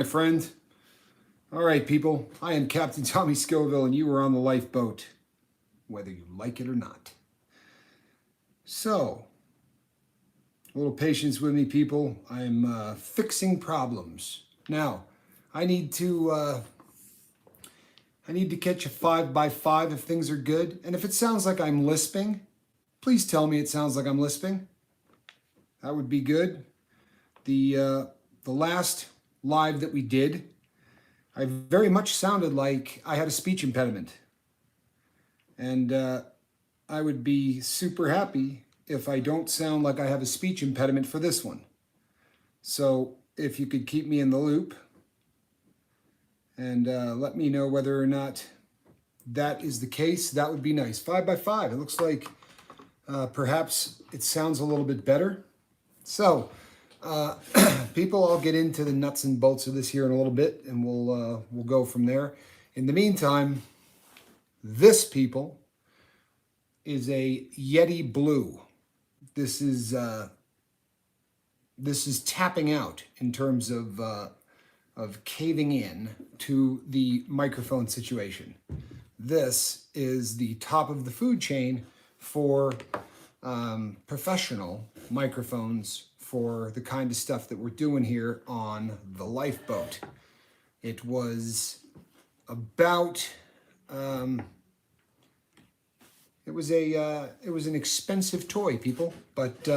My friend. All right, people. I am Captain Tommy Scoville, and you are on the lifeboat, whether you like it or not. So, a little patience with me, people. I'm fixing problems. Now, I need to catch a 5x5 if things are good, and if it sounds like I'm lisping, please tell me it sounds like I'm lisping. That would be good. The last live that we did, I very much sounded like I had a speech impediment. And I would be super happy if I don't sound like I have a speech impediment for this one. So if you could keep me in the loop and let me know whether or not that is the case, that would be nice. 5x5, it looks like perhaps it sounds a little bit better. So people, I'll get into the nuts and bolts of this here in a little bit, and we'll go from there. In the meantime, this, people, is a Yeti Blue. This is tapping out in terms of caving in to the microphone situation. This is the top of the food chain for professional microphones for the kind of stuff that we're doing here on the lifeboat. It was about it was an expensive toy, people, but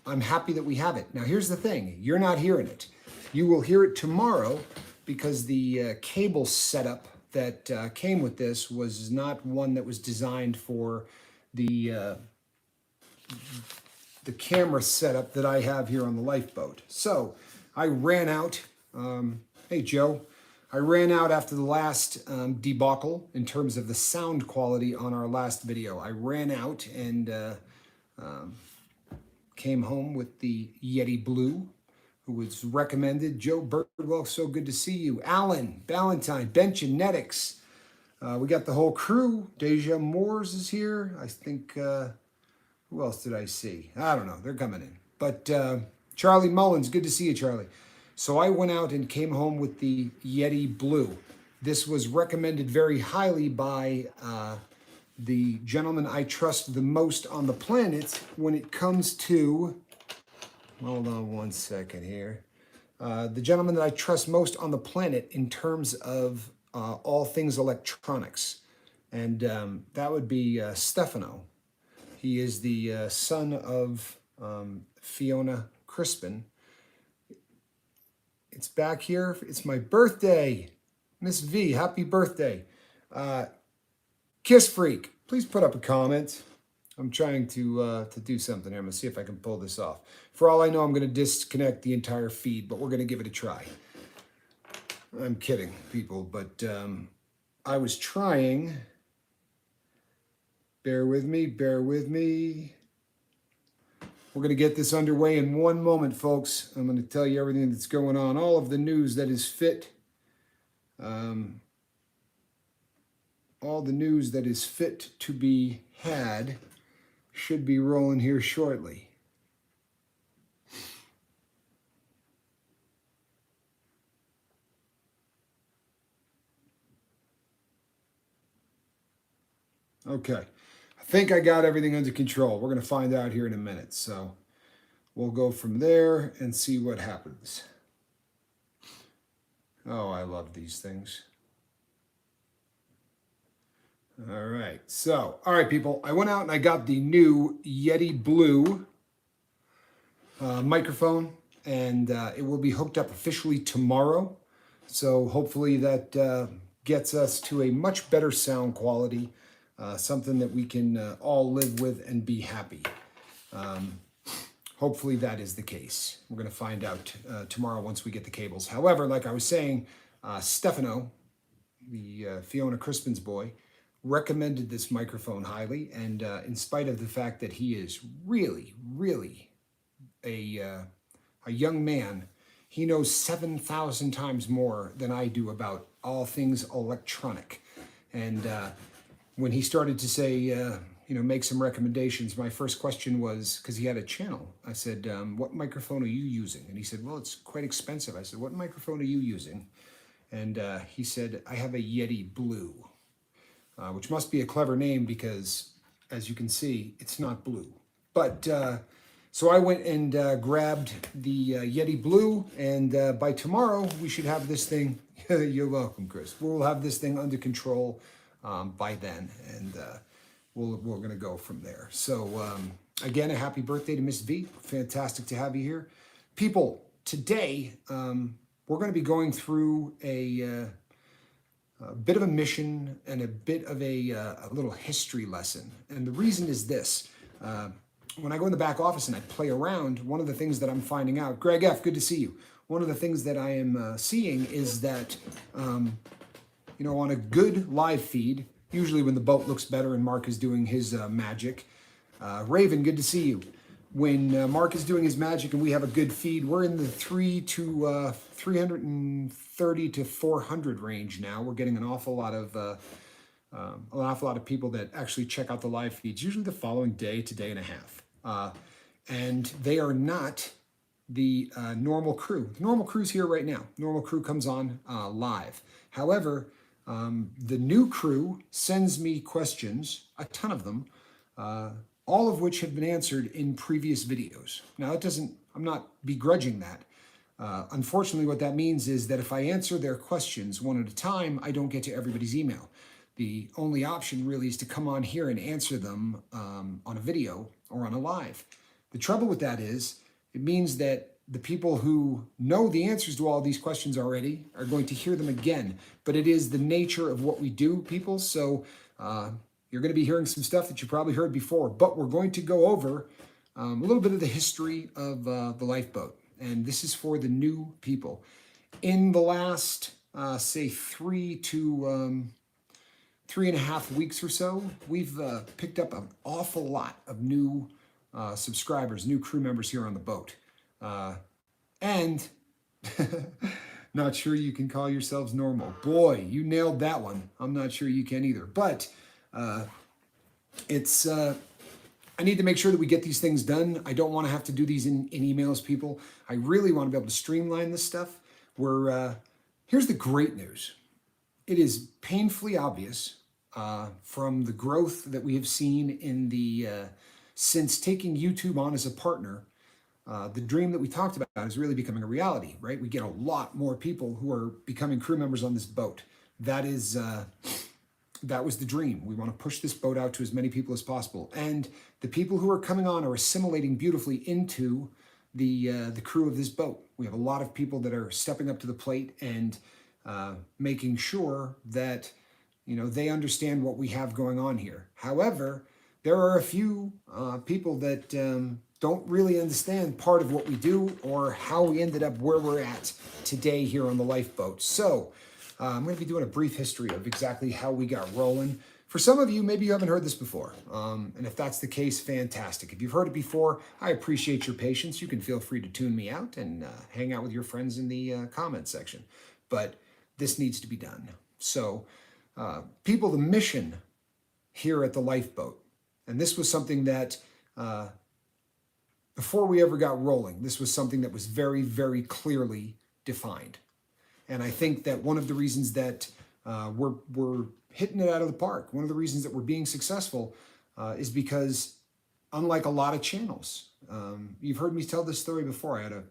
I'm happy that we have it. Now here's the thing, you're not hearing it. You will hear it tomorrow because the cable setup that came with this was not one that was designed for the camera setup that I have here on the lifeboat. So I ran out, hey Joe, I ran out after the last debacle in terms of the sound quality on our last video. I ran out and came home with the Yeti Blue, who was recommended. Joe Birdwell, so good to see you. Alan, Ballantyne, Bench and Netix. We got the whole crew. Deja Moores is here. I think... who else did I see? I don't know. They're coming in. But Charlie Mullins, good to see you, Charlie. So I went out and came home with the Yeti Blue. This was recommended very highly by the gentleman I trust the most on the planet when it comes to... Hold on one second here. The gentleman that I trust most on the planet in terms of all things electronics. And that would be Stefano. He is the son of Fiona Crispin. It's back here. It's my birthday. Miss V, happy birthday. Kiss Freak, please put up a comment. I'm trying to do something here. I'm going to see if I can pull this off. For all I know, I'm going to disconnect the entire feed, but we're going to give it a try. I'm kidding, people, but I was trying... Bear with me, bear with me. We're going to get this underway in one moment, folks. I'm going to tell you everything that's going on, all of the news that is fit. All the news that is fit to be had should be rolling here shortly. Okay. I think I got everything under control. We're going to find out here in a minute. So we'll go from there and see what happens. Oh, I love these things. All right. So, all right, people. I went out and I got the new Yeti Blue microphone, and it will be hooked up officially tomorrow. So hopefully that gets us to a much better sound quality. Something that we can all live with and be happy. Hopefully that is the case. We're going to find out tomorrow once we get the cables. However, like I was saying, Stefano, the Fiona Crispin's boy, recommended this microphone highly. And in spite of the fact that he is really, really a young man, he knows 7,000 times more than I do about all things electronic. And when he started to say, make some recommendations, my first question was, because he had a channel, I said, what microphone are you using? And he said, well, it's quite expensive. I said, what microphone are you using? And he said, I have a Yeti Blue, which must be a clever name because, as you can see, it's not blue. But so I went and grabbed the Yeti Blue, and by tomorrow we should have this thing. You're welcome, Chris. We'll have this thing under control by then, and we're going to go from there. So again, a happy birthday to Miss V. Fantastic to have you here. People, today we're going to be going through a bit of a mission and a bit of a little history lesson. And the reason is this. When I go in the back office and I play around, one of the things that I'm finding out, Greg F., good to see you. One of the things that I am seeing is that, on a good live feed, usually when the boat looks better and Mark is doing his magic, Raven, good to see you. When Mark is doing his magic and we have a good feed, we're in the 330 to 400 range now. We're getting an awful lot of people that actually check out the live feeds, usually the following day to day and a half. And they are not the normal crew. The normal crew's here right now. Normal crew comes on live. However, the new crew sends me questions, a ton of them, all of which have been answered in previous videos. Now, I'm not begrudging that. Unfortunately, what that means is that if I answer their questions one at a time, I don't get to everybody's email. The only option really is to come on here and answer them on a video or on a live. The trouble with that is it means that the people who know the answers to all these questions already are going to hear them again. But it is the nature of what we do, people. So you're going to be hearing some stuff that you probably heard before. But we're going to go over a little bit of the history of the lifeboat. And this is for the new people. In the last, say, 3.5 weeks or so, we've picked up an awful lot of new subscribers, new crew members here on the boat. And not sure you can call yourselves normal. Boy, you nailed that one. I'm not sure you can either. But I need to make sure that we get these things done. I don't want to have to do these in emails, people. I really want to be able to streamline this stuff. Here's the great news. It is painfully obvious from the growth that we have seen in since taking YouTube on as a partner. The dream that we talked about is really becoming a reality, right? We get a lot more people who are becoming crew members on this boat. That was the dream. We want to push this boat out to as many people as possible. And the people who are coming on are assimilating beautifully into the crew of this boat. We have a lot of people that are stepping up to the plate and making sure that they understand what we have going on here. However, there are a few people that don't really understand part of what we do or how we ended up where we're at today here on the lifeboat. So I'm going to be doing a brief history of exactly how we got rolling. For some of you, maybe you haven't heard this before. And if that's the case, fantastic. If you've heard it before, I appreciate your patience. You can feel free to tune me out and hang out with your friends in the comment section. But this needs to be done. So people, the mission here at the lifeboat, and this was something that before we ever got rolling, this was something that was very, very clearly defined. And I think that one of the reasons that we're hitting it out of the park, one of the reasons that we're being successful is because unlike a lot of channels, you've heard me tell this story before. I had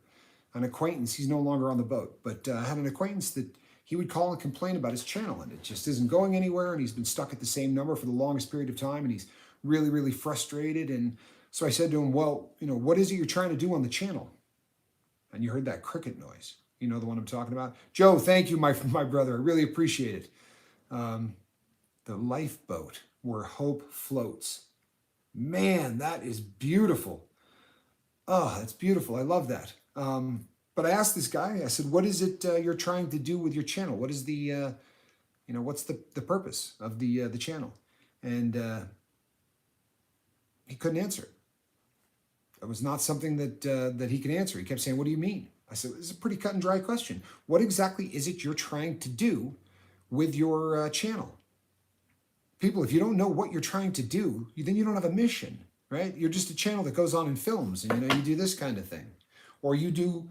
an acquaintance, he's no longer on the boat, but I had an acquaintance that he would call and complain about his channel and it just isn't going anywhere and he's been stuck at the same number for the longest period of time and he's really, really frustrated. And so I said to him, well, what is it you're trying to do on the channel? And you heard that cricket noise. You know the one I'm talking about? Joe, thank you, my brother. I really appreciate it. The lifeboat where hope floats. Man, that is beautiful. Oh, that's beautiful. I love that. But I asked this guy, I said, what is it you're trying to do with your channel? What is what's the purpose of the channel? And he couldn't answer it. It was not something that he could answer. He kept saying, what do you mean? I said, this is a pretty cut and dry question. What exactly is it you're trying to do with your channel? people, if you don't know what you're trying to do, then you don't have a mission, right? You're just a channel that goes on and films, and you do this kind of thing, or you do,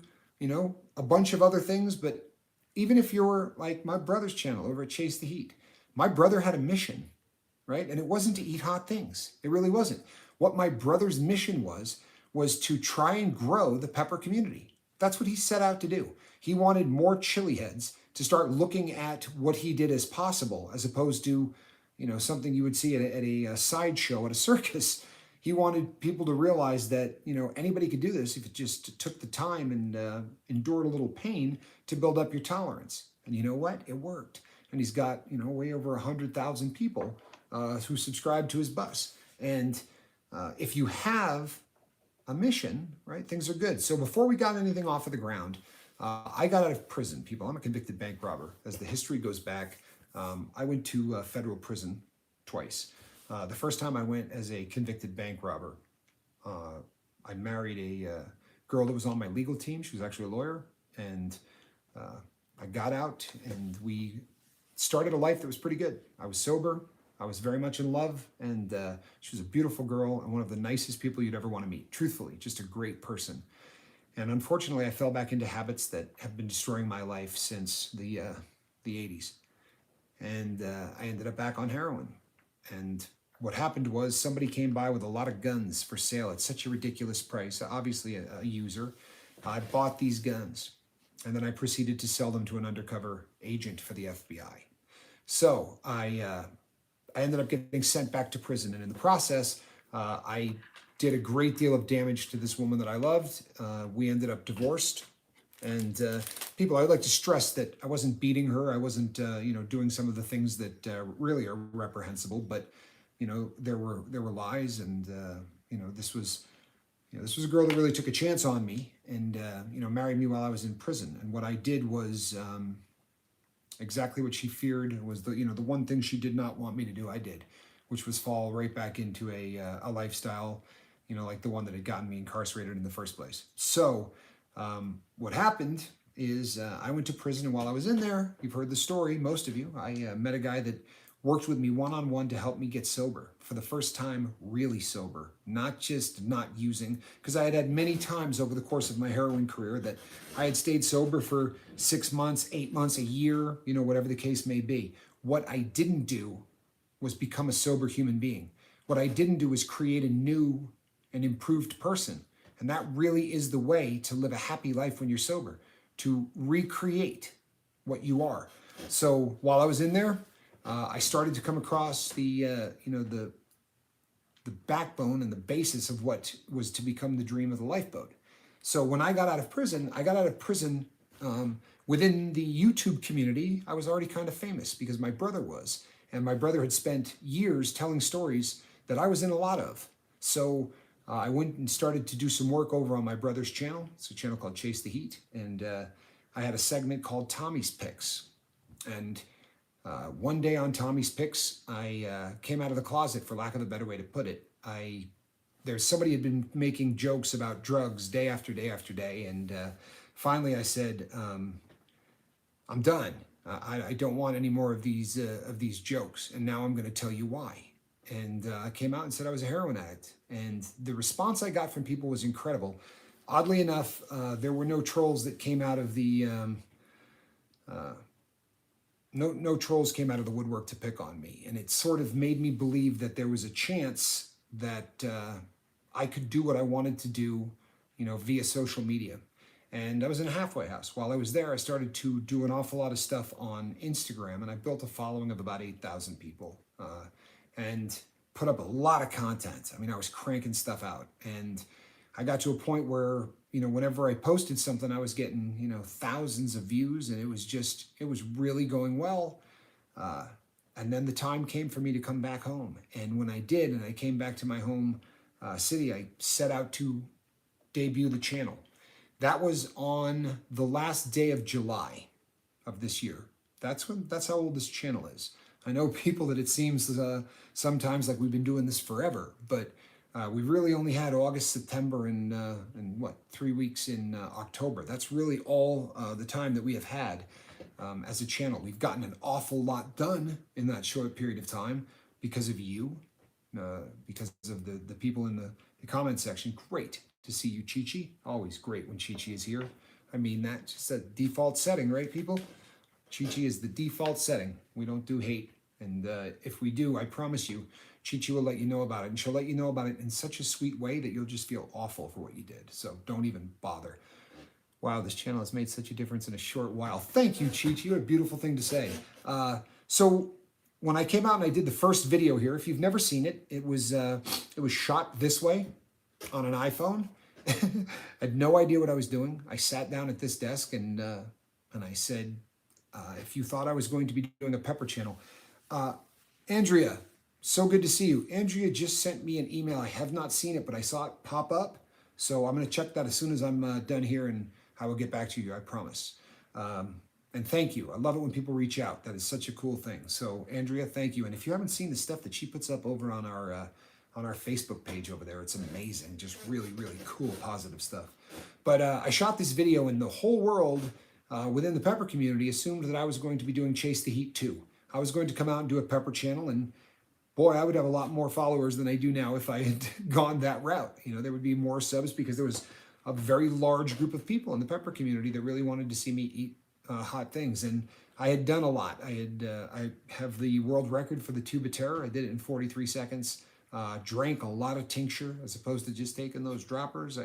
a bunch of other things. But even if you're like my brother's channel over at Chase the Heat, my brother had a mission, right? And it wasn't to eat hot things. It really wasn't. What my brother's mission was to try and grow the pepper community. That's what he set out to do. He wanted more chili heads to start looking at what he did as possible, as opposed to, something you would see at a sideshow at a circus. He wanted people to realize that, anybody could do this if it just took the time and endured a little pain to build up your tolerance. And you know what? It worked. And he's got, way over 100,000 people who subscribe to his bus. And if you have a mission, right, things are good. So before we got anything off of the ground, I got out of prison, people. I'm a convicted bank robber. As the history goes back, I went to federal prison twice. The first time I went as a convicted bank robber, I married a girl that was on my legal team. She was actually a lawyer. And I got out and we started a life that was pretty good. I was sober. I was very much in love, and she was a beautiful girl and one of the nicest people you'd ever want to meet. Truthfully, just a great person. And unfortunately, I fell back into habits that have been destroying my life since the 80s. And I ended up back on heroin. And what happened was somebody came by with a lot of guns for sale at such a ridiculous price, obviously a user. I bought these guns, and then I proceeded to sell them to an undercover agent for the FBI. So I ended up getting sent back to prison. And in the process, I did a great deal of damage to this woman that I loved. We ended up divorced. And people, I would like to stress that I wasn't beating her. I wasn't, doing some of the things that really are reprehensible. But, there were lies. And, this was a girl that really took a chance on me and, married me while I was in prison. And what I did was exactly what she feared. Was the one thing she did not want me to do, I did, which was fall right back into a lifestyle, like the one that had gotten me incarcerated in the first place. So what happened is I went to prison, and while I was in there, you've heard the story, most of you, I met a guy that worked with me one-on-one to help me get sober for the first time, really sober, not just not using, because I had many times over the course of my heroin career that I had stayed sober for 6 months, 8 months, a year, whatever the case may be. What I didn't do was become a sober human being. What I didn't do was create a new and improved person. And that really is the way to live a happy life when you're sober, to recreate what you are. So while I was in there, I started to come across the backbone and the basis of what was to become the dream of the lifeboat. So when I got out of prison, within the YouTube community. I was already kind of famous because my brother was. And my brother had spent years telling stories that I was in a lot of. So I went and started to do some work over on my brother's channel. It's a channel called Chase the Heat. And I had a segment called Tommy's Picks. And one day on Tommy's Picks, I came out of the closet, for lack of a better way to put it. Somebody had been making jokes about drugs day after day after day. And finally I said, I'm done. I don't want any more of these jokes. And now I'm going to tell you why. And I came out and said I was a heroin addict. And the response I got from people was incredible. Oddly enough, there were no trolls that came out of the no trolls came out of the woodwork to pick on me. And it sort of made me believe that there was a chance that I could do what I wanted to do, via social media. And I was in a halfway house. While I was there, I started to do an awful lot of stuff on Instagram, and I built a following of about 8,000 people and put up a lot of content. I mean, I was cranking stuff out. And I got to a point where, whenever I posted something, I was getting, thousands of views, and it was really going well. And then the time came for me to come back home. And when I did, and I came back to my home city, I set out to debut the channel. That was on the last day of July of this year. That's how old this channel is. I know people that it seems sometimes like we've been doing this forever, but we really only had August, September, and 3 weeks in October. That's really all the time that we have had as a channel. We've gotten an awful lot done in that short period of time because of you, because of the people in the comment section. Great to see you, Chi-Chi. Always great when Chi-Chi is here. I mean, that's just a default setting, right, people? Chi-Chi is the default setting. We don't do hate. And if we do, I promise you, Chi-Chi will let you know about it. And she'll let you know about it in such a sweet way that you'll just feel awful for what you did. So don't even bother. Wow, this channel has made such a difference in a short while. Thank you, Chi-Chi. You had a beautiful thing to say. So when I came out and I did the first video here, if you've never seen it, it was shot this way on an iPhone. I had no idea what I was doing. I sat down at this desk and I said, if you thought I was going to be doing a pepper channel, Andrea, so good to see you. Andrea just sent me an email. I have not seen it, but I saw it pop up. So I'm going to check that as soon as I'm done here, and I will get back to you, I promise. And thank you. I love it when people reach out. That is such a cool thing. So Andrea, thank you. And if you haven't seen the stuff that she puts up over on our Facebook page over there, it's amazing. Just really, really cool, positive stuff. But I shot this video, and the whole world within the pepper community assumed that I was going to be doing Chase the Heat 2. I was going to come out and do a pepper channel, and boy, I would have a lot more followers than I do now if I had gone that route. You know, there would be more subs because there was a very large group of people in the pepper community that really wanted to see me eat hot things. And I had done a lot. I have the world record for the tube of terror. I did it in 43 seconds. Drank a lot of tincture as opposed to just taking those droppers.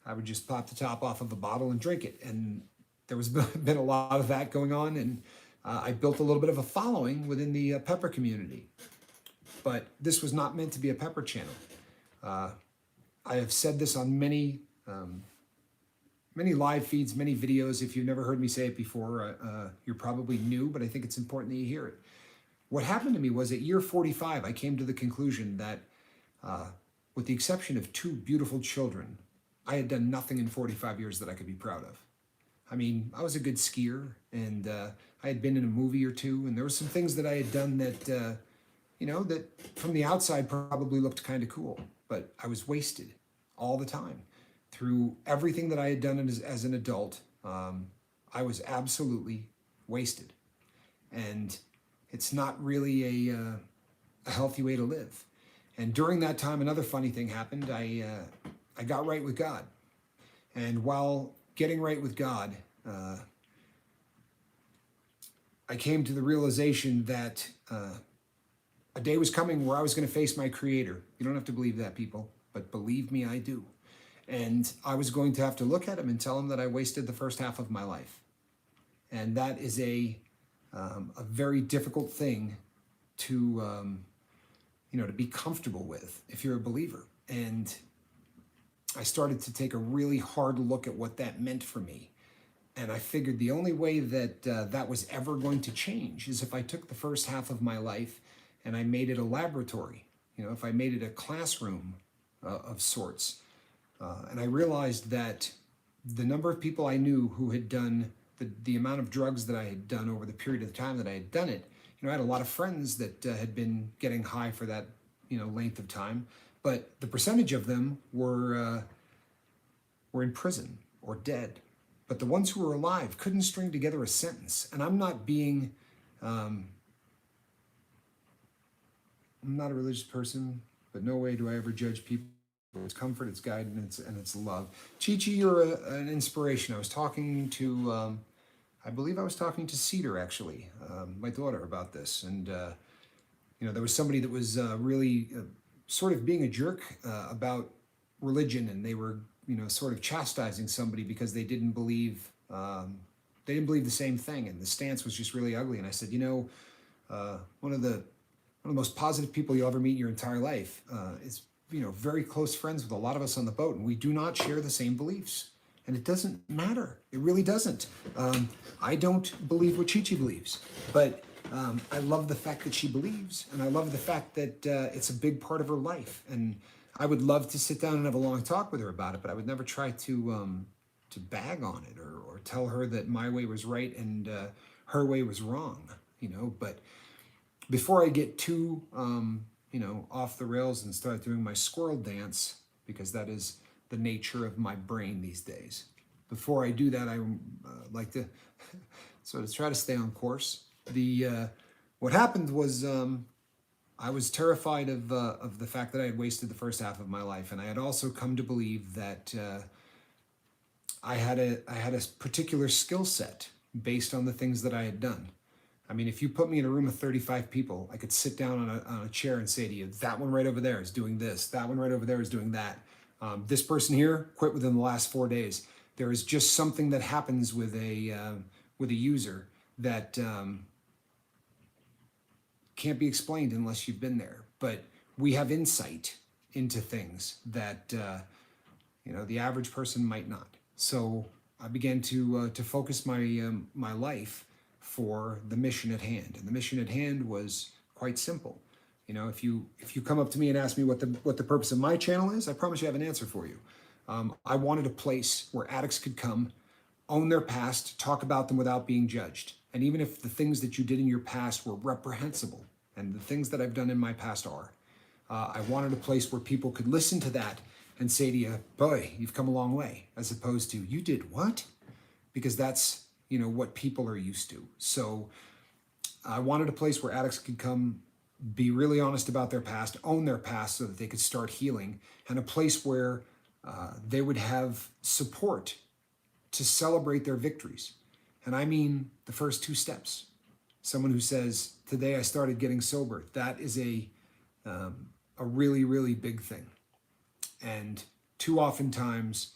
I would just pop the top off of a bottle and drink it. And there was been a lot of that going on. And I built a little bit of a following within the pepper community. But this was not meant to be a pepper channel. I have said this on many live feeds, many videos. If you've never heard me say it before, you're probably new, but I think it's important that you hear it. What happened to me was at year 45, I came to the conclusion that with the exception of 2 beautiful children, I had done nothing in 45 years that I could be proud of. I mean, I was a good skier, and I had been in a movie or two, and there were some things that I had done that, you know, that from the outside probably looked kind of cool, but I was wasted all the time. Through everything that I had done as an adult, I was absolutely wasted. And it's not really a healthy way to live. And during that time, another funny thing happened. I got right with God. And while getting right with God, I came to the realization that a day was coming where I was going to face my Creator. You don't have to believe that, people, but believe me, I do. And I was going to have to look at him and tell him that I wasted the first half of my life. And that is a very difficult thing to, you know, to be comfortable with if you're a believer. And I started to take a really hard look at what that meant for me. And I figured the only way that that was ever going to change is if I took the first half of my life and I made it a laboratory, you know, if I made it a classroom of sorts. And I realized that the number of people I knew who had done the amount of drugs that I had done over the period of time that I had done it, you know, I had a lot of friends that had been getting high for that, you know, length of time, but the percentage of them were in prison or dead. But the ones who were alive couldn't string together a sentence. And I'm not being, I'm not a religious person, but no way do I ever judge people. It's comfort, it's guidance, and it's love. Chi-Chi, you're an inspiration. I was talking to, I believe I was talking to Cedar, actually, my daughter, about this. And, you know, there was somebody that was really sort of being a jerk about religion, and they were, you know, sort of chastising somebody because they didn't believe the same thing, and the stance was just really ugly. And I said, you know, one of the most positive people you'll ever meet in your entire life is, you know, very close friends with a lot of us on the boat, and we do not share the same beliefs. And it doesn't matter. It really doesn't. I don't believe what Chi-Chi believes, but I love the fact that she believes, and I love the fact that it's a big part of her life. And I would love to sit down and have a long talk with her about it, but I would never try to bag on it or tell her that my way was right and her way was wrong, you know. But before I get too, you know, off the rails and start doing my squirrel dance, because that is the nature of my brain these days. Before I do that, I like to sort of try to stay on course. What happened was I was terrified of the fact that I had wasted the first half of my life, and I had also come to believe that I had a particular skill set based on the things that I had done. I mean, if you put me in a room of 35 people, I could sit down on a chair and say to you, that one right over there is doing this. That one right over there is doing that. This person here quit within the last 4 days. There is just something that happens with a user that can't be explained unless you've been there. But we have insight into things that the average person might not. So I began to focus my life for the mission at hand, and the mission at hand was quite simple. If you come up to me and ask me what the purpose of my channel is, I promise you I have an answer for you. I wanted a place where addicts could come, own their past, talk about them without being judged. And even if the things that you did in your past were reprehensible, and the things that I've done in my past are, I wanted a place where people could listen to that and say to you, boy, you've come a long way, as opposed to, you did what? Because that's, what people are used to. So I wanted a place where addicts could come, be really honest about their past, own their past so that they could start healing, and a place where they would have support to celebrate their victories. And I mean the first 2 steps. Someone who says, today I started getting sober. That is a really, really big thing. And too oftentimes,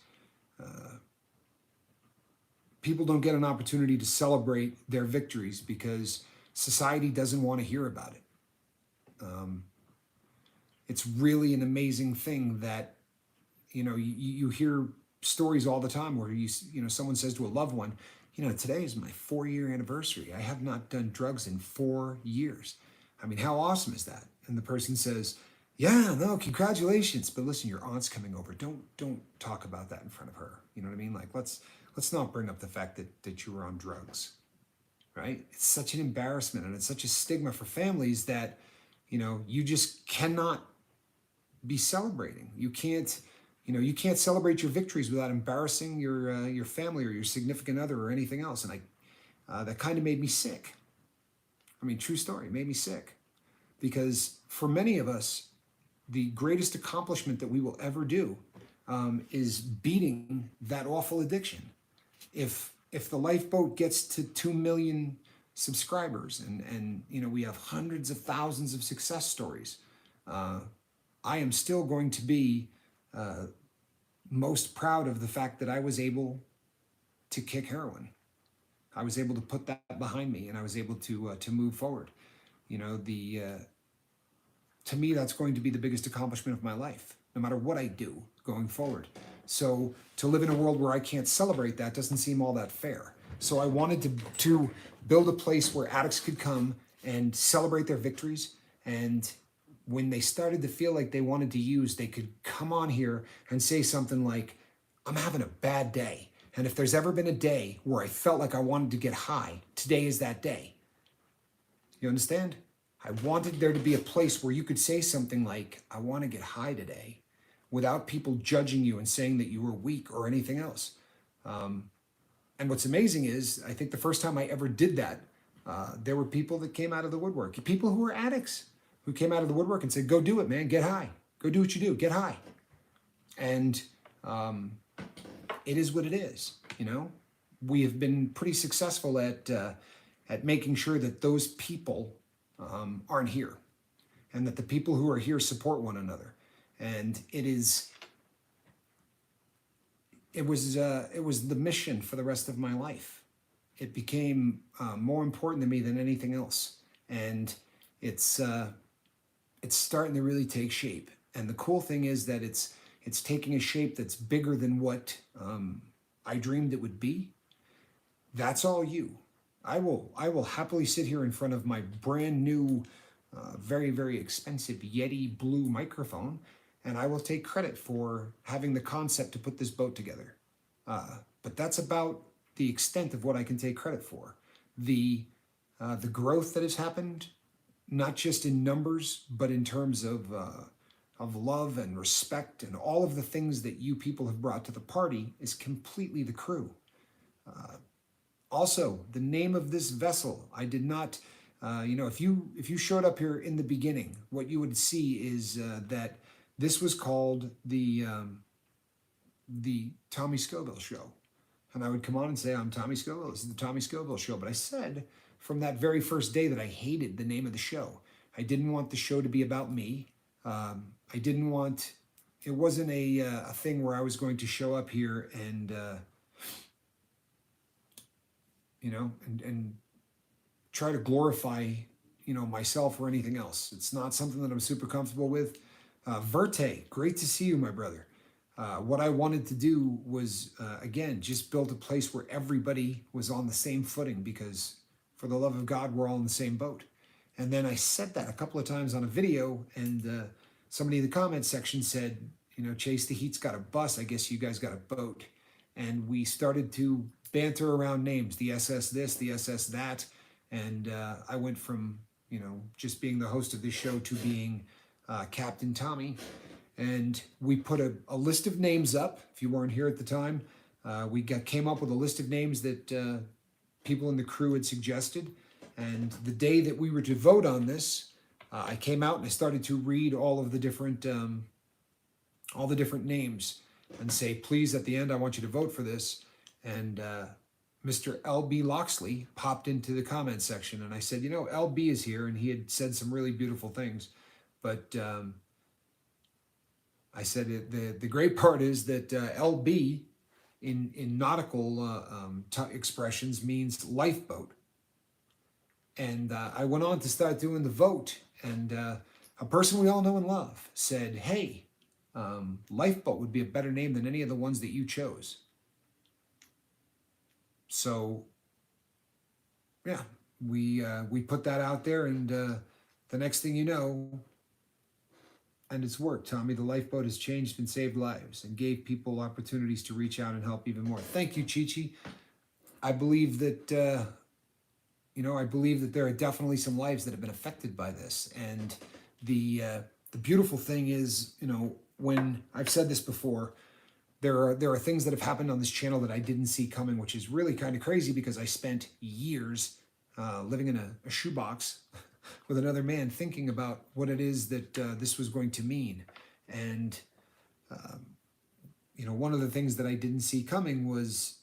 people don't get an opportunity to celebrate their victories because society doesn't want to hear about it. It's really an amazing thing that, you hear stories all the time where someone says to a loved one, today is my 4-year anniversary. I have not done drugs in 4 years. I mean, how awesome is that? And the person says, yeah, no, congratulations. But listen, your aunt's coming over. Don't talk about that in front of her. You know what I mean? Like, let's not bring up the fact that you were on drugs, right? It's such an embarrassment and it's such a stigma for families that, you just cannot be celebrating. You can't celebrate your victories without embarrassing your family or your significant other or anything else. And that kind of made me sick. I mean, true story, it made me sick. Because for many of us, the greatest accomplishment that we will ever do is beating that awful addiction. If the lifeboat gets to 2 million subscribers and we have hundreds of thousands of success stories, I am still going to be most proud of the fact that I was able to kick heroin. I was able to put that behind me, and I was able to move forward. To me, that's going to be the biggest accomplishment of my life, no matter what I do going forward. So to live in a world where I can't celebrate that doesn't seem all that fair. So I wanted to build a place where addicts could come and celebrate their victories, and when they started to feel like they wanted to use, they could come on here and say something like, I'm having a bad day. And if there's ever been a day where I felt like I wanted to get high, today is that day. You understand? I wanted there to be a place where you could say something like, I want to get high today, without people judging you and saying that you were weak or anything else. And what's amazing is, I think the first time I ever did that, there were people that came out of the woodwork, people who were addicts, who came out of the woodwork and said, go do it, man, get high. Go do what you do, get high. And it is what it is, We have been pretty successful at making sure that those people aren't here, and that the people who are here support one another. And it was the mission for the rest of my life. It became more important to me than anything else, and it's starting to really take shape. And the cool thing is that it's taking a shape that's bigger than what I dreamed it would be. That's all you. I will happily sit here in front of my brand new, very, very expensive Yeti Blue microphone, and I will take credit for having the concept to put this boat together. But that's about the extent of what I can take credit for. The growth that has happened, not just in numbers, but in terms of love and respect and all of the things that you people have brought to the party, is completely the crew. Also, the name of this vessel, I did not If you showed up here in the beginning, what you would see is that this was called the Tommy Scoville Show. And I would come on and say, I'm Tommy Scoville. This is the Tommy Scoville Show. But I said from that very first day that I hated the name of the show. I didn't want the show to be about me. I didn't want, it wasn't a thing where I was going to show up here and, and try to glorify, myself or anything else. It's not something that I'm super comfortable with. Verte, great to see you, my brother. What I wanted to do was, again, just build a place where everybody was on the same footing because, for the love of God, we're all in the same boat. And then I said that a couple of times on a video, and somebody in the comment section said, Chase the Heat's got a bus. I guess you guys got a boat. And we started to banter around names, the SS this, the SS that. And I went from, just being the host of this show to being Captain Tommy. And we put a list of names up. If you weren't here at the time, we came up with a list of names that people in the crew had suggested. And the day that we were to vote on this, I came out and I started to read all the different names and say, please, at the end, I want you to vote for this. And Mr. LB Loxley popped into the comment section, and I said, LB is here, and he had said some really beautiful things, but I said the great part is that LB in nautical expressions means lifeboat. And I went on to start doing the vote, and a person we all know and love said, hey, lifeboat would be a better name than any of the ones that you chose. So, yeah, we put that out there, and the next thing you know, and it's worked, Tommy. The lifeboat has changed and saved lives and gave people opportunities to reach out and help even more. Thank you, Chi-Chi. I believe that, I believe that there are definitely some lives that have been affected by this. And the beautiful thing is, when I've said this before, there are things that have happened on this channel that I didn't see coming, which is really kind of crazy because I spent years living in a shoebox with another man thinking about what it is that this was going to mean. And, one of the things that I didn't see coming was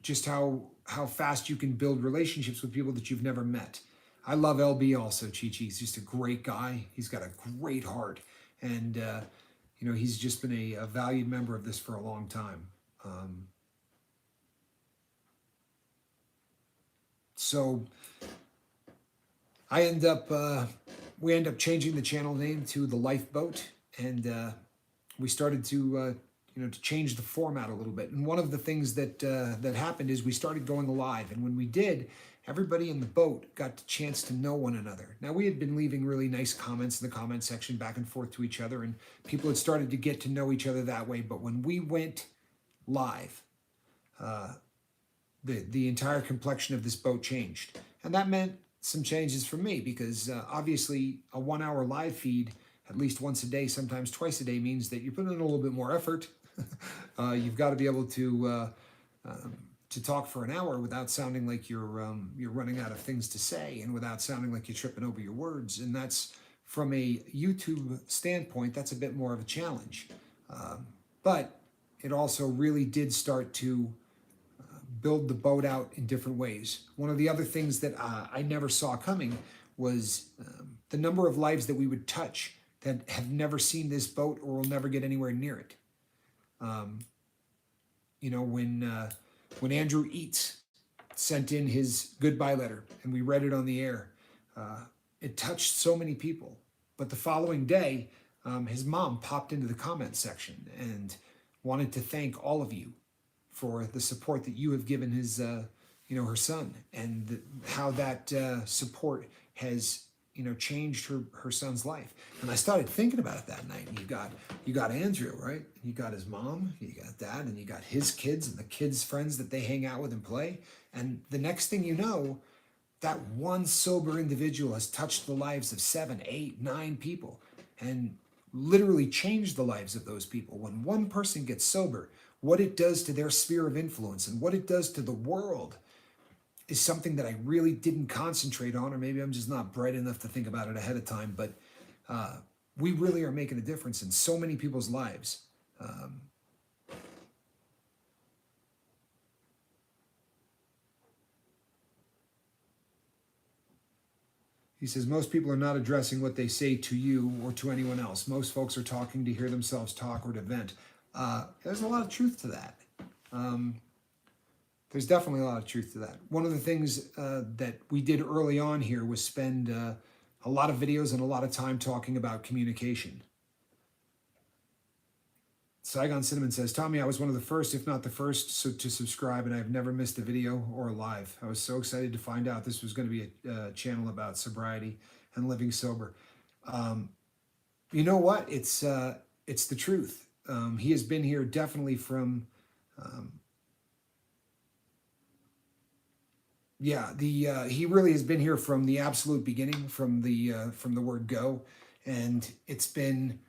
just how fast you can build relationships with people that you've never met. I love LB also, Chi-Chi. He's just a great guy. He's got a great heart. And, he's just been a valued member of this for a long time. So we end up changing the channel name to The Lifeboat, and we started to change the format a little bit. And one of the things that happened is we started going live, and when we did, everybody in the boat got the chance to know one another. Now, we had been leaving really nice comments in the comment section back and forth to each other, and people had started to get to know each other that way. But when we went live, the entire complexion of this boat changed. And that meant some changes for me because obviously a 1 hour live feed at least once a day, sometimes twice a day, means that you're putting in a little bit more effort. You've got to be able to talk for an hour without sounding like you're running out of things to say and without sounding like you're tripping over your words. And that's, from a YouTube standpoint, that's a bit more of a challenge. But it also really did start to build the boat out in different ways. One of the other things that I never saw coming was the number of lives that we would touch that have never seen this boat or will never get anywhere near it. When Andrew Eats sent in his goodbye letter and we read it on the air, it touched so many people. But the following day, his mom popped into the comment section and wanted to thank all of you for the support that you have given his, her son, and how that support has, changed her son's life. And I started thinking about it that night. And you got Andrew, right? You got his mom, you got dad, and you got his kids and the kids' friends that they hang out with and play. And the next thing you know, that one sober individual has touched the lives of 7, 8, 9 people and literally changed the lives of those people. When one person gets sober, what it does to their sphere of influence and what it does to the world is something that I really didn't concentrate on, or maybe I'm just not bright enough to think about it ahead of time. But we really are making a difference in so many people's lives. Um, He says, most people are not addressing what they say to you or to anyone else. Most folks are talking to hear themselves talk or to vent. There's a lot of truth to that. Um, there's definitely a lot of truth to that. One of the things that we did early on here was spend a lot of videos and a lot of time talking about communication. Saigon Cinnamon says, Tommy, I was one of the first, if not the first, to subscribe, and I've never missed a video or a live. I was so excited to find out this was going to be a channel about sobriety and living sober. You know what? It's the truth. He has been here definitely from, he really has been here from the absolute beginning, from the word go, and it's been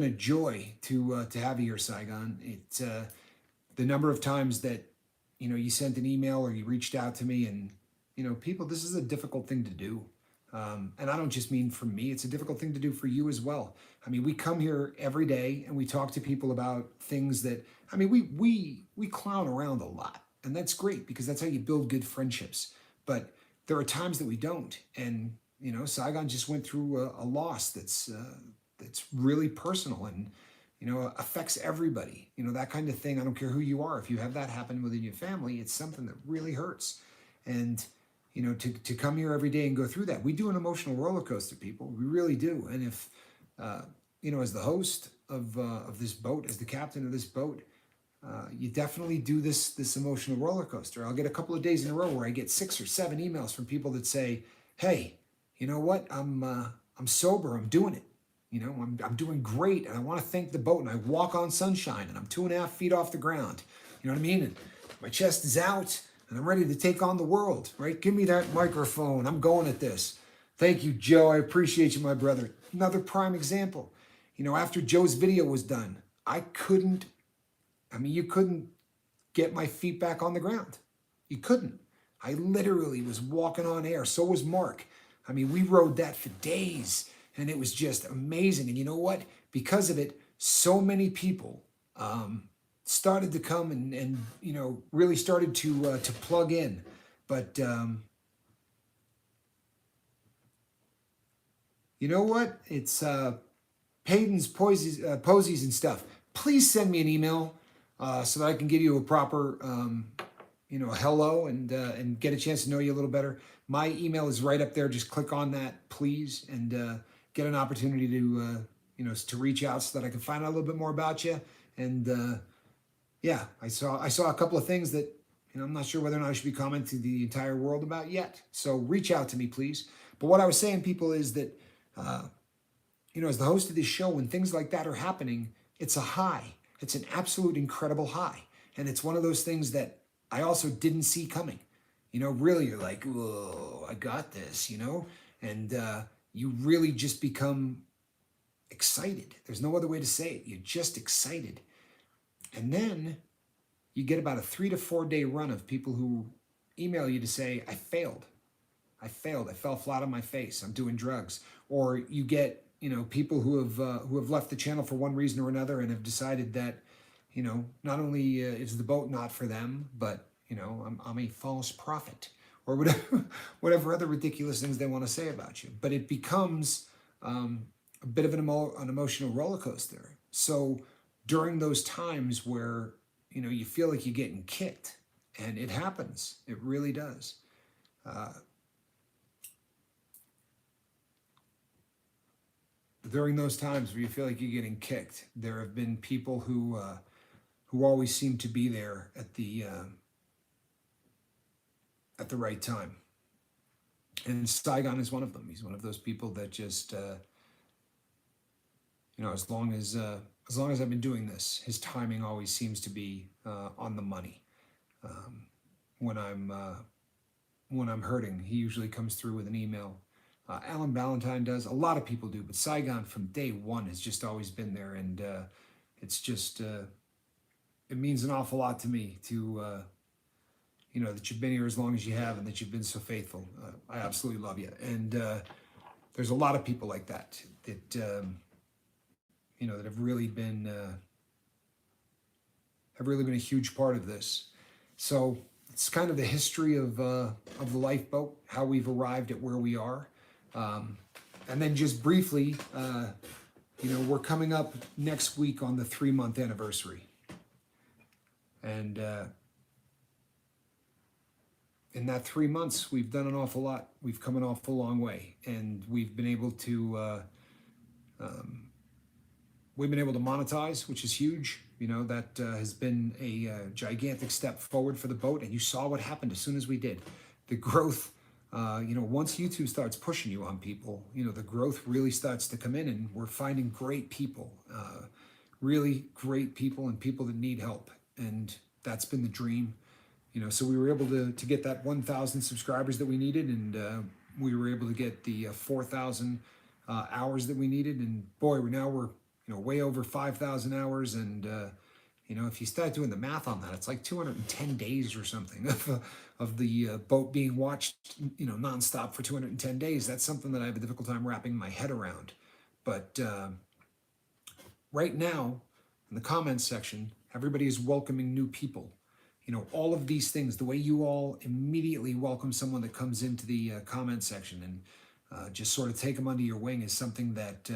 a joy to have you here, Saigon. It's the number of times that you sent an email or you reached out to me, and people, this is a difficult thing to do, and I don't just mean for me. It's a difficult thing to do for you as well. I mean, we come here every day and we talk to people about things that we clown around a lot, and that's great because that's how you build good friendships. But there are times that we don't, and Saigon just went through a loss that's really personal and affects everybody, that kind of thing. I don't care who you are. If you have that happen within your family, it's something that really hurts. And to come here every day and go through that, we do an emotional roller coaster, people. We really do. And if as the host of this boat, as the captain of this boat, you definitely do this emotional roller coaster. I'll get a couple of days in a row where I get 6 or 7 emails from people that say, hey, you know what, I'm sober, I'm doing it. I'm doing great, and I want to thank the boat, and I walk on sunshine, and I'm 2.5 feet off the ground. You know what I mean? And my chest is out, and I'm ready to take on the world, right? Give me that microphone. I'm going at this. Thank you, Joe. I appreciate you, my brother. Another prime example. After Joe's video was done, you couldn't get my feet back on the ground. You couldn't. I literally was walking on air. So was Mark. We rode that for days. And it was just amazing. And you know what? Because of it, so many people started to come and really started to plug in. But you know what? It's Payton's posies and stuff. Please send me an email so that I can give you a proper hello and get a chance to know you a little better. My email is right up there. Just click on that, please, and get an opportunity to to reach out so that I can find out a little bit more about you. And I saw a couple of things that I'm not sure whether or not I should be commenting to the entire world about yet. So reach out to me, please. But what I was saying, people, is that as the host of this show, when things like that are happening, it's a high. It's an absolute incredible high, and it's one of those things that I also didn't see coming. Really, you're like, whoa, I got this. And you really just become excited. There's no other way to say it. You're just excited. And then you get about a 3 to 4 day run of people who email you to say, I failed. I fell flat on my face. I'm doing drugs. Or you get, people who have left the channel for one reason or another and have decided that, not only is the boat not for them, but, I'm a false prophet. Or whatever other ridiculous things they want to say about you. But it becomes a bit of an emotional roller coaster. So during those times where, you feel like you're getting kicked, and it happens, it really does. During those times where you feel like you're getting kicked, there have been people who always seem to be there at the right time. And Saigon is one of them. He's one of those people that just, as long as I've been doing this, his timing always seems to be on the money. When I'm hurting, he usually comes through with an email. Alan Ballantyne does. A lot of people do, but Saigon from day one has just always been there, and it's just it means an awful lot to me to that you've been here as long as you have and that you've been so faithful. I absolutely love you. And there's a lot of people like that that have really been a huge part of this. So it's kind of the history of the lifeboat, how we've arrived at where we are. And then just briefly, we're coming up next week on the 3-month anniversary. And in that 3 months, we've done an awful lot. We've come an awful long way. And we've been able to monetize, which is huge. That has been a gigantic step forward for the boat. And you saw what happened as soon as we did. The growth, once YouTube starts pushing you on people, the growth really starts to come in, and we're finding great people, really great people, and people that need help. And that's been the dream. So we were able to get that 1,000 subscribers that we needed, and we were able to get the 4,000 hours that we needed. And boy, we're way over 5,000 hours. And if you start doing the math on that, it's like 210 days or something of the boat being watched, nonstop for 210 days. That's something that I have a difficult time wrapping my head around. But right now, in the comments section, everybody is welcoming new people. All of these things, the way you all immediately welcome someone that comes into the comment section and just sort of take them under your wing is something that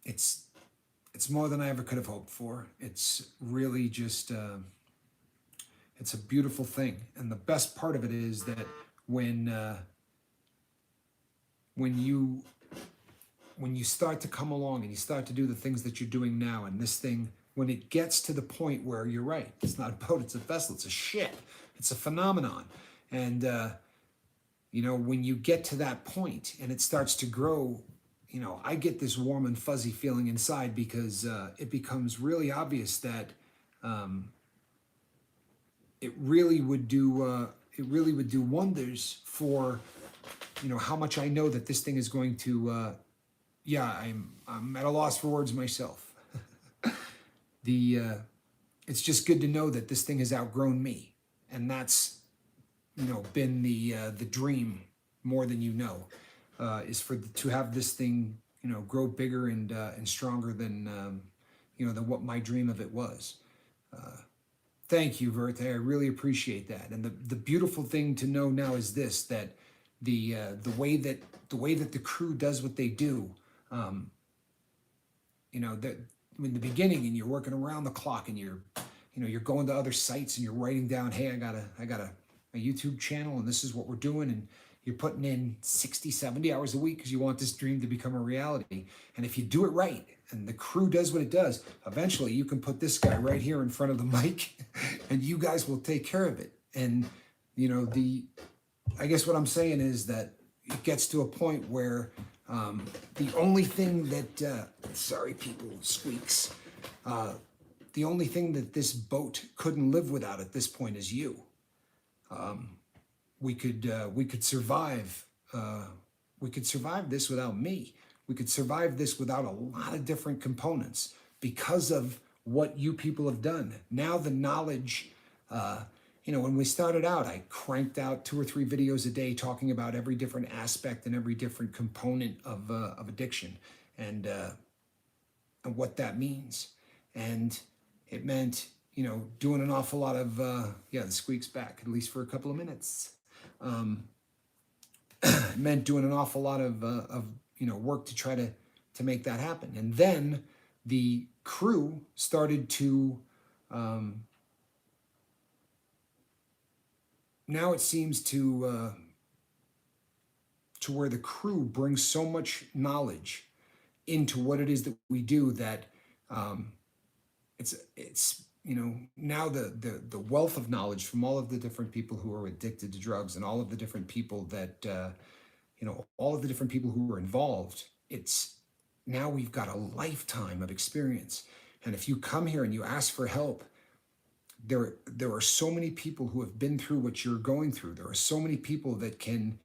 it's more than I ever could have hoped for. It's really just, it's a beautiful thing. And the best part of it is that when you start to come along and you start to do the things that you're doing now, and this thing, when it gets to the point where you're right, it's not a boat, it's a vessel, it's a ship, it's a phenomenon. And, when you get to that point and it starts to grow, I get this warm and fuzzy feeling inside, because it becomes really obvious that it really would do wonders for, how much I know that this thing is going to, I'm at a loss for words myself. It's just good to know that this thing has outgrown me, and that's, been the dream more than is to have this thing, grow bigger and stronger than what my dream of it was. Thank you, Verte. I really appreciate that. And the beautiful thing to know now is this: that the way that the crew does what they do. That in the beginning, and you're working around the clock, and you're going to other sites, and you're writing down, hey, I got a YouTube channel, and this is what we're doing, and you're putting in 60, 70 hours a week because you want this dream to become a reality. And if you do it right, and the crew does what it does, eventually you can put this guy right here in front of the mic, and you guys will take care of it. And I guess what I'm saying is that it gets to a point where the only thing that, sorry people, squeaks, the only thing that this boat couldn't live without at this point is you. We could survive. We could survive this without me. We could survive this without a lot of different components because of what you people have done. Now the knowledge, when we started out, I cranked out 2 or 3 videos a day talking about every different aspect and every different component of addiction and what that means. And it meant, doing an awful lot of, the squeak's back, at least for a couple of minutes. It meant doing an awful lot of work to try to make that happen. And then the crew started to, now it seems to where the crew brings so much knowledge into what it is that we do that it's now the wealth of knowledge from all of the different people who are addicted to drugs and all of the different people that all of the different people who are involved. It's now we've got a lifetime of experience, and if you come here and you ask for help, there are so many people who have been through what you're going through. There are so many people that can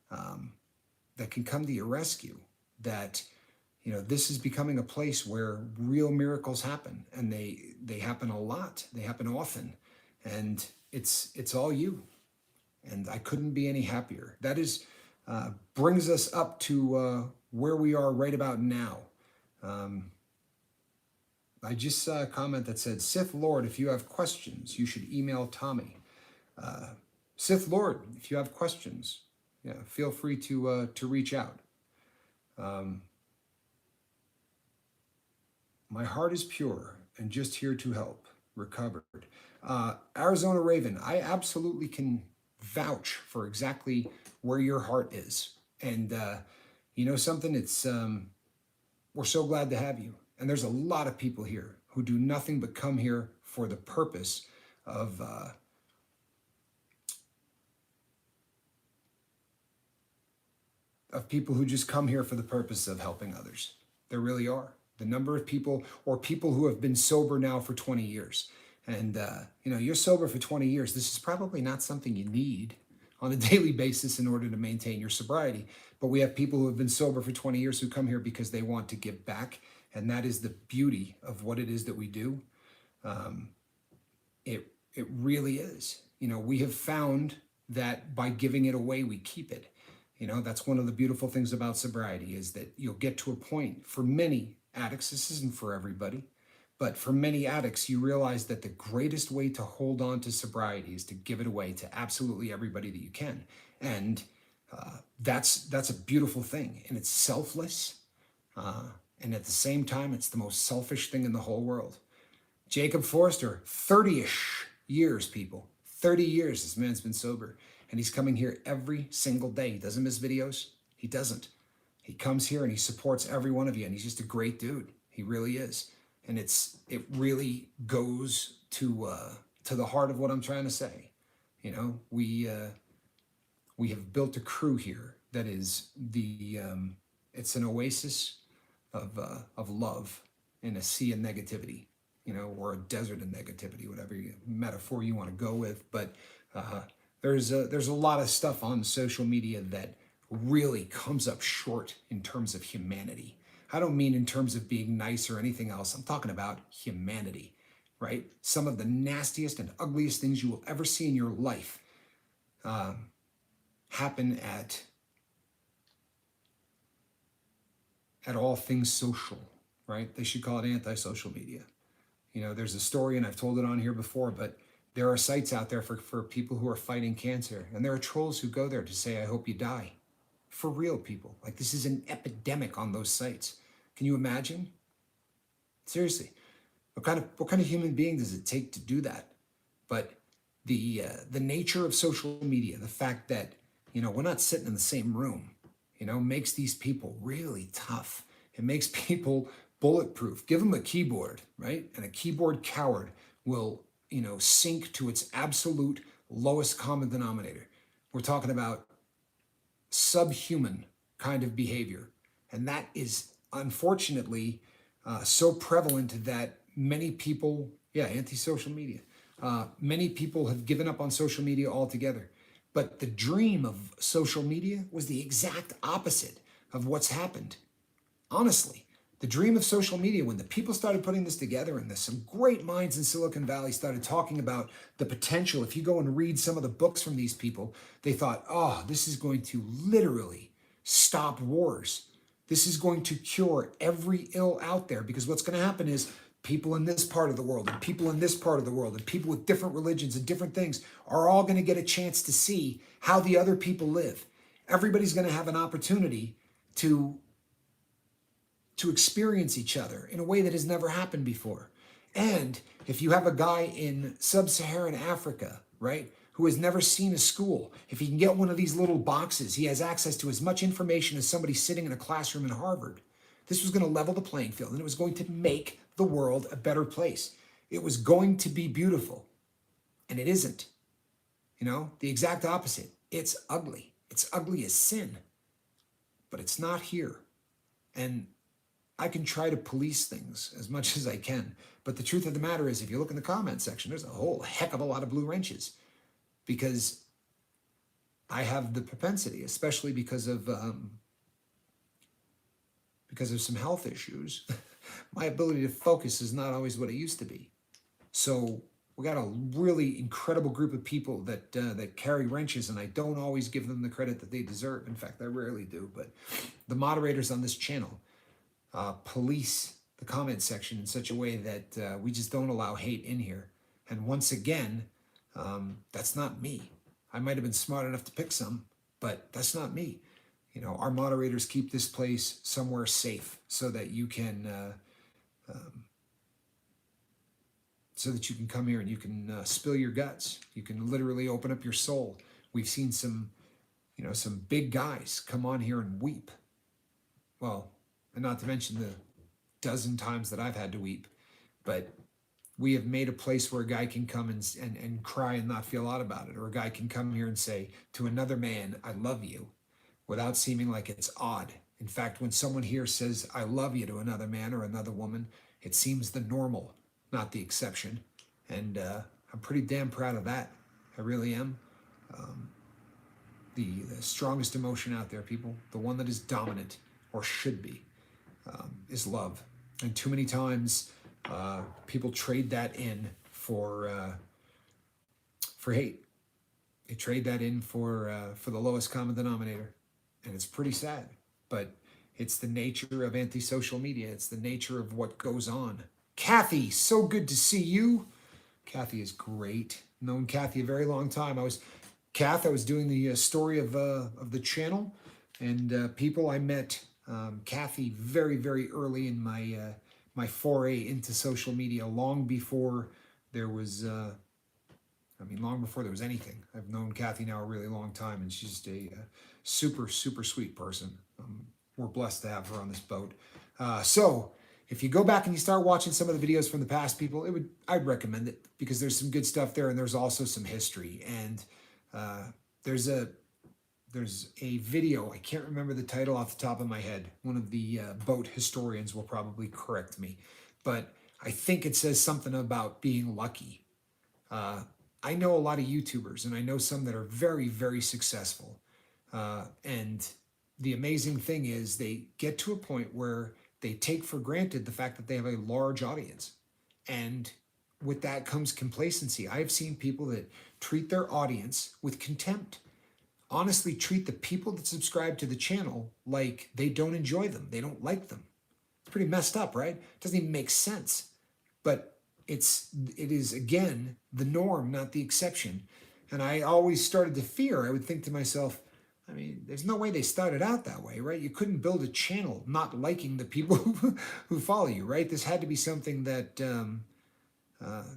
come to your rescue, that this is becoming a place where real miracles happen, and they happen a lot. They happen often, and it's all you. And I couldn't be any happier. That is brings us up to where we are right about now. Um, I just saw a comment that said, Sith Lord, if you have questions, you should email Tommy. Uh, Sith Lord, if you have questions, yeah, feel free to reach out. My heart is pure and just here to help. Recovered. Arizona Raven, I absolutely can vouch for exactly where your heart is. And you know something? It's we're so glad to have you. And there's a lot of people here who do nothing but come here for the purpose of people who just come here for the purpose of helping others. There really are. The number of people, or people who have been sober now for 20 years. And, you're sober for 20 years. This is probably not something you need on a daily basis in order to maintain your sobriety. But we have people who have been sober for 20 years who come here because they want to give back. And that is the beauty of what it is that we do. It really is. We have found that by giving it away, we keep it. That's one of the beautiful things about sobriety, is that you'll get to a point, for many addicts, this isn't for everybody, but for many addicts, you realize that the greatest way to hold on to sobriety is to give it away to absolutely everybody that you can. And that's a beautiful thing. And it's selfless. And at the same time, it's the most selfish thing in the whole world. Jacob Forrester, 30-ish years, people. 30 years this man's been sober. And he's coming here every single day. He doesn't miss videos. He doesn't. He comes here and he supports every one of you. And he's just a great dude. He really is. And it really goes to the heart of what I'm trying to say. We have built a crew here that is it's an oasis of love in a sea of negativity, or a desert of negativity, whatever metaphor you want to go with. But there's a lot of stuff on social media that really comes up short in terms of humanity. I don't mean in terms of being nice or anything else. I'm talking about humanity, right? Some of the nastiest and ugliest things you will ever see in your life happen at all things social, right? They should call it anti-social media. There's a story, and I've told it on here before, but there are sites out there for people who are fighting cancer, and there are trolls who go there to say, I hope you die. For real, people. Like, this is an epidemic on those sites. Can you imagine? Seriously, what kind of human being does it take to do that? But the nature of social media, the fact that we're not sitting in the same room, makes these people really tough. It makes people bulletproof. Give them a keyboard, right? And a keyboard coward will sink to its absolute lowest common denominator. We're talking about subhuman kind of behavior. And that is unfortunately so prevalent that many people, anti-social media, many people have given up on social media altogether. But the dream of social media was the exact opposite of what's happened. Honestly, the dream of social media, when the people started putting this together, and there's some great minds in Silicon Valley started talking about the potential. If you go and read some of the books from these people, they thought, oh, this is going to literally stop wars. This is going to cure every ill out there, because what's going to happen is people in this part of the world and people in this part of the world and people with different religions and different things are all going to get a chance to see how the other people live. Everybody's going to have an opportunity to experience each other in a way that has never happened before. And if you have a guy in sub-Saharan Africa, right, who has never seen a school, if he can get one of these little boxes, he has access to as much information as somebody sitting in a classroom in Harvard. This was going to level the playing field, and it was going to make the world a better place. It was going to be beautiful, and it isn't. The exact opposite. It's ugly. It's ugly as sin, but it's not here. And I can try to police things as much as I can. But the truth of the matter is, if you look in the comment section, there's a whole heck of a lot of blue wrenches, because I have the propensity, especially because of because of some health issues, my ability to focus is not always what it used to be. So we got a really incredible group of people that carry wrenches, and I don't always give them the credit that they deserve. In fact, I rarely do. But the moderators on this channel police the comment section in such a way that we just don't allow hate in here. And once again, that's not me. I might have been smart enough to pick some, but that's not me. You know, our moderators keep this place somewhere safe so that you can come here and you can spill your guts. You can literally open up your soul. We've seen some big guys come on here and weep. Well, and not to mention the dozen times that I've had to weep, but we have made a place where a guy can come and cry and not feel odd about it, or a guy can come here and say to another man, I love you, without seeming like it's odd. In fact, when someone here says, I love you to another man or another woman, it seems the normal, not the exception. And I'm pretty damn proud of that. I really am. The strongest emotion out there, people, the one that is dominant, or should be, is love. And too many times, people trade that in for hate. They trade that in for the lowest common denominator, and it's pretty sad. But it's the nature of anti-social media. It's the nature of what goes on. Kathy, so good to see you. Kathy is great. Known Kathy a very long time. I was doing the story of the channel, and people I met. Kathy very, very early in my foray into social media, long before there was long before there was anything. I've known Kathy now a really long time, and she's just a super, super sweet person. We're blessed to have her on this boat. So if you go back and you start watching some of the videos from the past, people, I'd recommend it, because there's some good stuff there, and there's also some history. And there's a video, I can't remember the title off the top of my head. One of the boat historians will probably correct me, but I think it says something about being lucky. I know a lot of YouTubers, and I know some that are very, very successful. And the amazing thing is they get to a point where they take for granted the fact that they have a large audience. And with that comes complacency. I've seen people that treat their audience with contempt. Honestly, treat the people that subscribe to the channel like they don't enjoy them. They don't like them. It's pretty messed up, right? It doesn't even make sense. But it is, again, the norm, not the exception. And I always started to fear. I would think to myself, I mean, there's no way they started out that way, right? You couldn't build a channel not liking the people who follow you, right? This had to be something that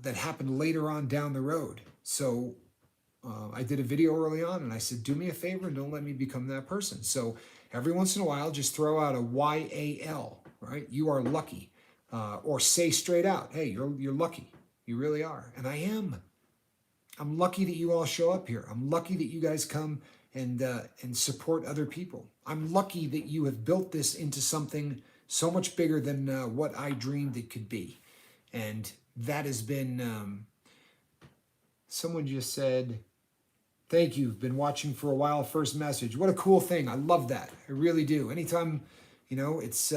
that happened later on down the road. So I did a video early on, and I said, do me a favor and don't let me become that person. So every once in a while, just throw out a YAL, right? You are lucky. Or say straight out, hey, you're lucky. You really are. And I am. I'm lucky that you all show up here. I'm lucky that you guys come and support other people. I'm lucky that you have built this into something so much bigger than what I dreamed it could be. And that has been, someone just said, thank you, been watching for a while, first message. What a cool thing. I love that. I really do. Anytime, it's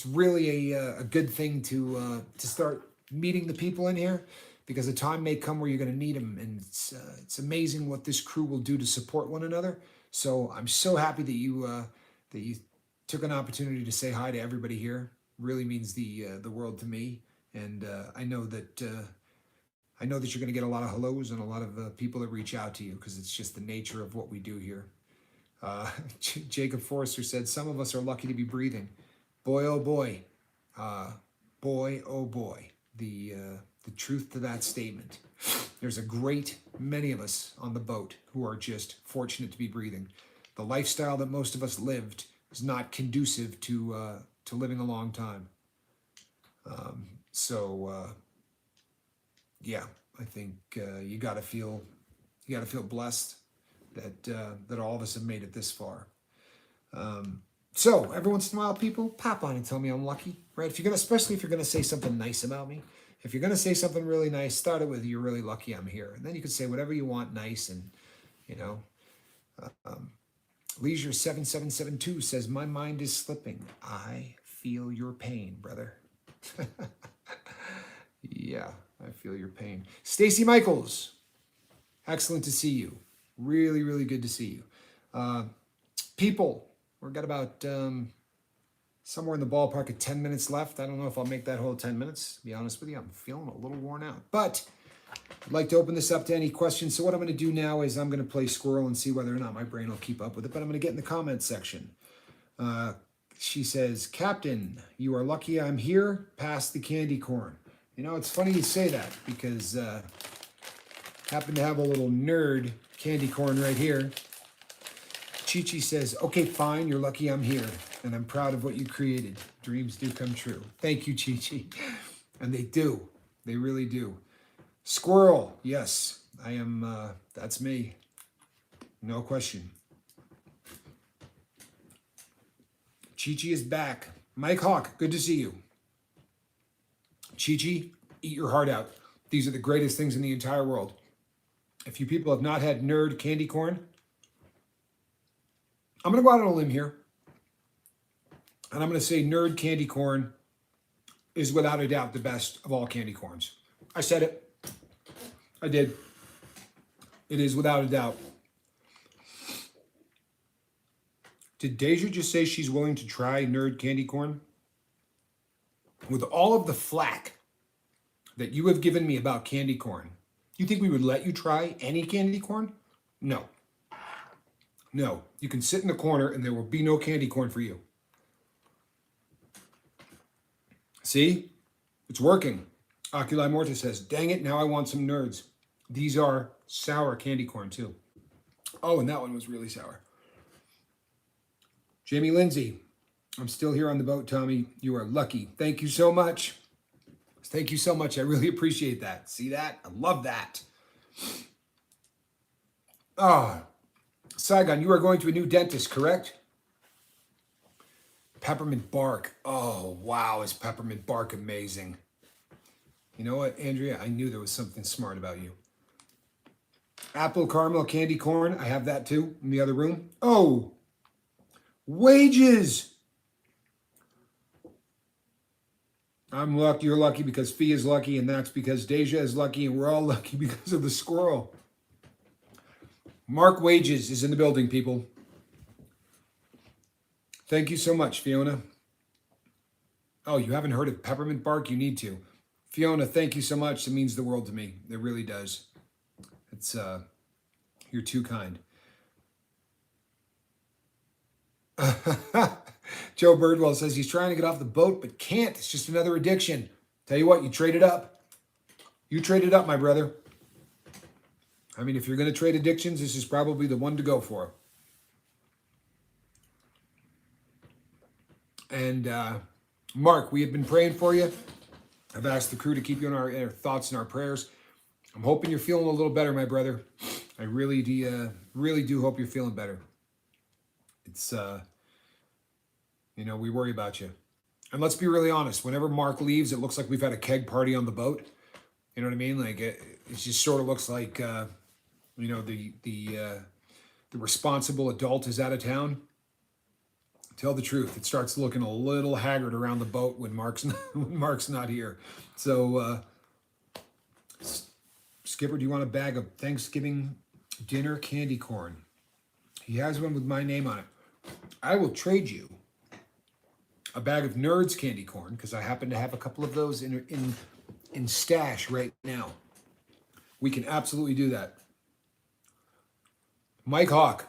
really a good thing to start meeting the people in here, because a time may come where you're going to need them, and it's amazing what this crew will do to support one another. So I'm so happy that you took an opportunity to say hi to everybody here. Really means the world to me, and I know that you're going to get a lot of hellos and a lot of people that reach out to you, because it's just the nature of what we do here. Jacob Forrester said, some of us are lucky to be breathing. Boy, oh boy. Boy, oh boy. The truth to that statement. There's a great many of us on the boat who are just fortunate to be breathing. The lifestyle that most of us lived is not conducive to living a long time. Yeah, I think you got to feel blessed that all of us have made it this far. So every once in a while, people pop on and tell me I'm lucky, right? Especially if you're gonna say something nice about me. If you're gonna say something really nice, start it with "You're really lucky I'm here," and then you can say whatever you want, nice, and Leisure 7772 says, my mind is slipping. I feel your pain, brother. Yeah, I feel your pain. Stacy Michaels, excellent to see you. Really, really good to see you. People, we've got about somewhere in the ballpark of 10 minutes left. I don't know if I'll make that whole 10 minutes, to be honest with you. I'm feeling a little worn out. But I'd like to open this up to any questions. So what I'm going to do now is I'm going to play squirrel and see whether or not my brain will keep up with it. But I'm going to get in the comments section. She says, Captain, you are lucky I'm here. Pass the candy corn. You know, it's funny you say that because I happen to have a little nerd candy corn right here. Chi-Chi says, okay, fine. You're lucky I'm here. And I'm proud of what you created. Dreams do come true. Thank you, Chi-Chi. And they do. They really do. Squirrel, yes, I am, that's me. No question. Chi-Chi is back. Mike Hawk, good to see you. Chi-Chi, eat your heart out. These are the greatest things in the entire world. If you people have not had nerd candy corn, I'm going to go out on a limb here. And I'm going to say nerd candy corn is without a doubt the best of all candy corns. I said it. I did. It is without a doubt. Did Deja just say she's willing to try nerd candy corn? With all of the flack that you have given me about candy corn, you think we would let you try any candy corn? No. No. You can sit in the corner and there will be no candy corn for you. See? It's working. Oculi Mortis says, dang it, now I want some nerds. These are sour candy corn too. Oh, and that one was really sour. Jamie Lindsay, I'm still here on the boat, Tommy. You are lucky. Thank you so much. Thank you so much. I really appreciate that. See that? I love that. Ah, Saigon, you are going to a new dentist, correct? Peppermint bark. Oh, wow, is peppermint bark amazing. You know what, Andrea? I knew there was something smart about you. Apple caramel candy corn. I have that too in the other room. Oh, wages. I'm lucky. You're lucky because Fee is lucky, and that's because Deja is lucky, and we're all lucky because of the squirrel. Mark Wages is in the building, people. Thank you so much, Fiona. Oh, you haven't heard of peppermint bark? You need to. Fiona, thank you so much. It means the world to me. It really does. It's, you're too kind. Joe Birdwell says he's trying to get off the boat, but can't. It's just another addiction. Tell you what, you trade it up. You trade it up, my brother. I mean, if you're going to trade addictions, this is probably the one to go for. And Mark, we have been praying for you. I've asked the crew to keep you in our thoughts and our prayers. I'm hoping you're feeling a little better, my brother. I really do hope you're feeling better. It's, you know, we worry about you. And let's be really honest. Whenever Mark leaves, it looks like we've had a keg party on the boat. You know what I mean? Like it just sort of looks like, you know, the responsible adult is out of town. Tell the truth. It starts looking a little haggard around the boat when Mark's not here. So, Skipper, do you want a bag of Thanksgiving dinner candy corn? He has one with my name on it. I will trade you a bag of Nerds candy corn because I happen to have a couple of those in stash right now. We can absolutely do that. Mike Hawk.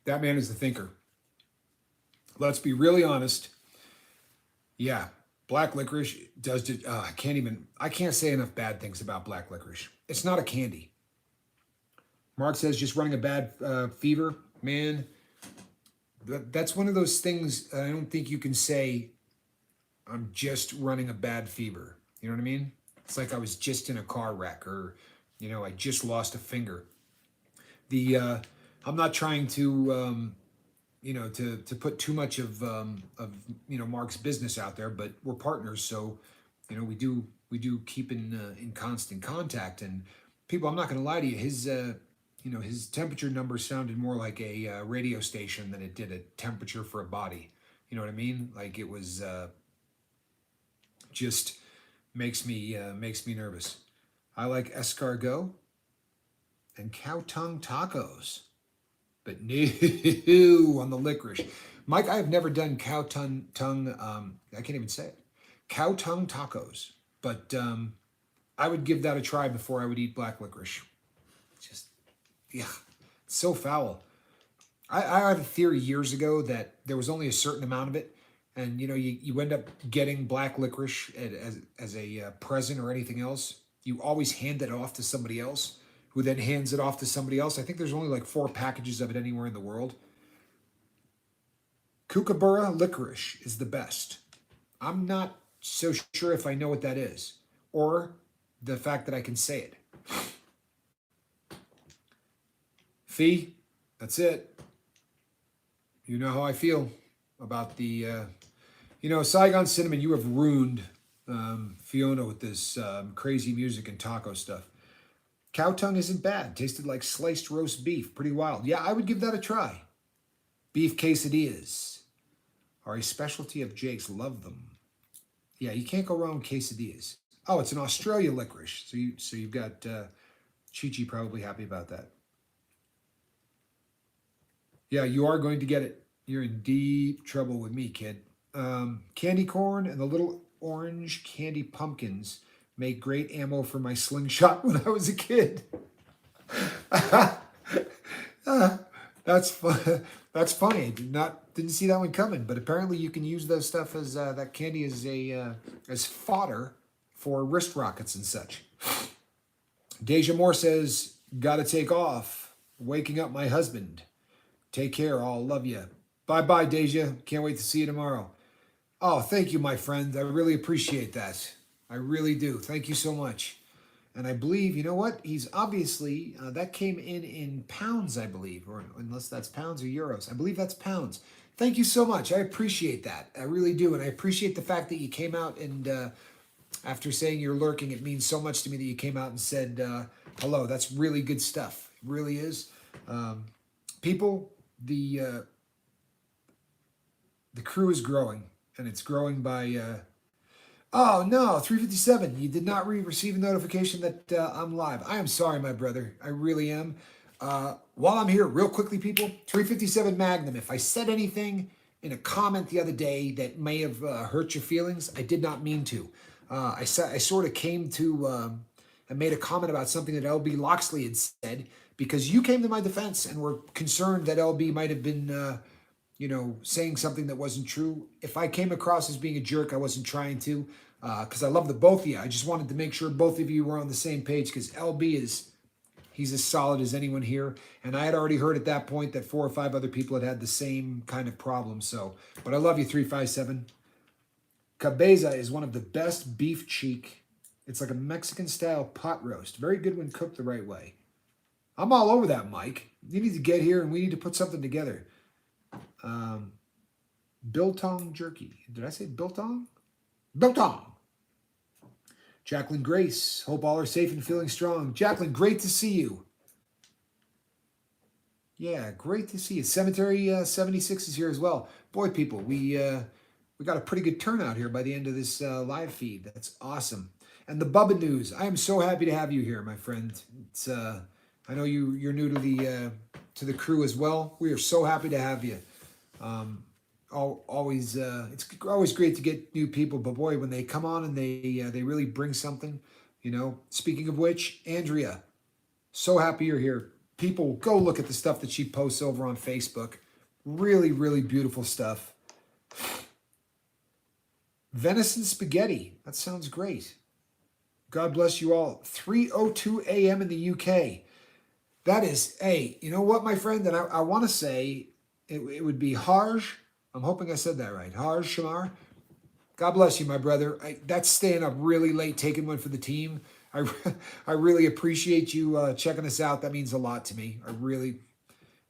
That man is the thinker. Let's be really honest. Yeah, black licorice does. I can't say enough bad things about black licorice. It's not a candy. Mark says just running a bad fever. Man, that's one of those things I don't think you can say, I'm just running a bad fever. You know what I mean? It's like I was just in a car wreck or, you know, I just lost a finger. I'm not trying to, you know, to put too much of you know, Mark's business out there, but we're partners. So, you know, we do keep in constant contact. And people, I'm not going to lie to you, his, you his temperature number sounded more like a radio station than it did a temperature for a body. You know what I mean? Like it was just makes me nervous. I like escargot and cow tongue tacos, but no on the licorice. Mike, I have never done cow tongue. I can't even say it. Cow tongue tacos, but I would give that a try before I would eat black licorice. Just yeah, it's so foul. I had a theory years ago that there was only a certain amount of it, and you end up getting black licorice as a present or anything else. You always hand it off to somebody else, who then hands it off to somebody else. I think there's only like 4 packages of it anywhere in the world. Kookaburra licorice is the best. I'm not so sure if I know what that is, or the fact that I can say it. Fee, that's it. You know how I feel about the, Saigon Cinnamon, you have ruined Fiona with this crazy music and taco stuff. Cow tongue isn't bad. Tasted like sliced roast beef. Pretty wild. Yeah, I would give that a try. Beef quesadillas are a specialty of Jake's. Love them. Yeah, you can't go wrong with quesadillas. Oh, it's an Australia licorice. So you've got Chi-Chi probably happy about that. Yeah, you are going to get it. You're in deep trouble with me, kid. Candy corn and the little orange candy pumpkins make great ammo for my slingshot when I was a kid. That's fun. That's funny. I didn't see that one coming, but apparently you can use those stuff as that candy as fodder for wrist rockets and such. Deja Moore says, "Gotta take off. Waking up my husband. Take care. All love you. Bye, Deja. Can't wait to see you tomorrow." Oh, thank you, my friend. I really appreciate that. I really do. Thank you so much. And I believe, you know what? He's obviously, that came in pounds, I believe, or unless that's pounds or euros. I believe that's pounds. Thank you so much. I appreciate that. I really do. And I appreciate the fact that you came out and after saying you're lurking, it means so much to me that you came out and said, hello. That's really good stuff. It really is. People, the crew is growing, and it's growing by... Oh, no, 357. You did not receive a notification that I'm live. I am sorry, my brother. I really am. While I'm here, real quickly, people, 357 Magnum. If I said anything in a comment the other day that may have hurt your feelings, I did not mean to. I sort of came to and made a comment about something that LB Loxley had said because you came to my defense and were concerned that LB might have been... saying something that wasn't true. If I came across as being a jerk, I wasn't trying to, because I love the both of you. I just wanted to make sure both of you were on the same page, because LB he's as solid as anyone here. And I had already heard at that point that 4 or 5 other people had the same kind of problem. So, but I love you, 357. Cabeza is one of the best beef cheek. It's like a Mexican-style pot roast. Very good when cooked the right way. I'm all over that, Mike. You need to get here, and we need to put something together. Biltong jerky. Did I say biltong? Biltong. Jacqueline Grace. Hope all are safe and feeling strong. Jacqueline, great to see you. Yeah, great to see you. Cemetery 76 is here as well. Boy, people, we got a pretty good turnout here by the end of this live feed. That's awesome. And the Bubba News. I am so happy to have you here, my friend. It's I know you're new to the crew as well. We are so happy to have you. It's always great to get new people, but boy, when they come on and they really bring something, Speaking of which, Andrea, so happy you're here. People, go look at the stuff that she posts over on Facebook. Really, really beautiful stuff. Venison spaghetti. That sounds great. God bless you all. 3:02 a.m. in the UK. That is, hey, you know what, my friend? And I want to say it would be Harj. I'm hoping I said that right. Harj Shamar. God bless you, my brother. That's staying up really late, taking one for the team. I really appreciate you checking us out. That means a lot to me. I really,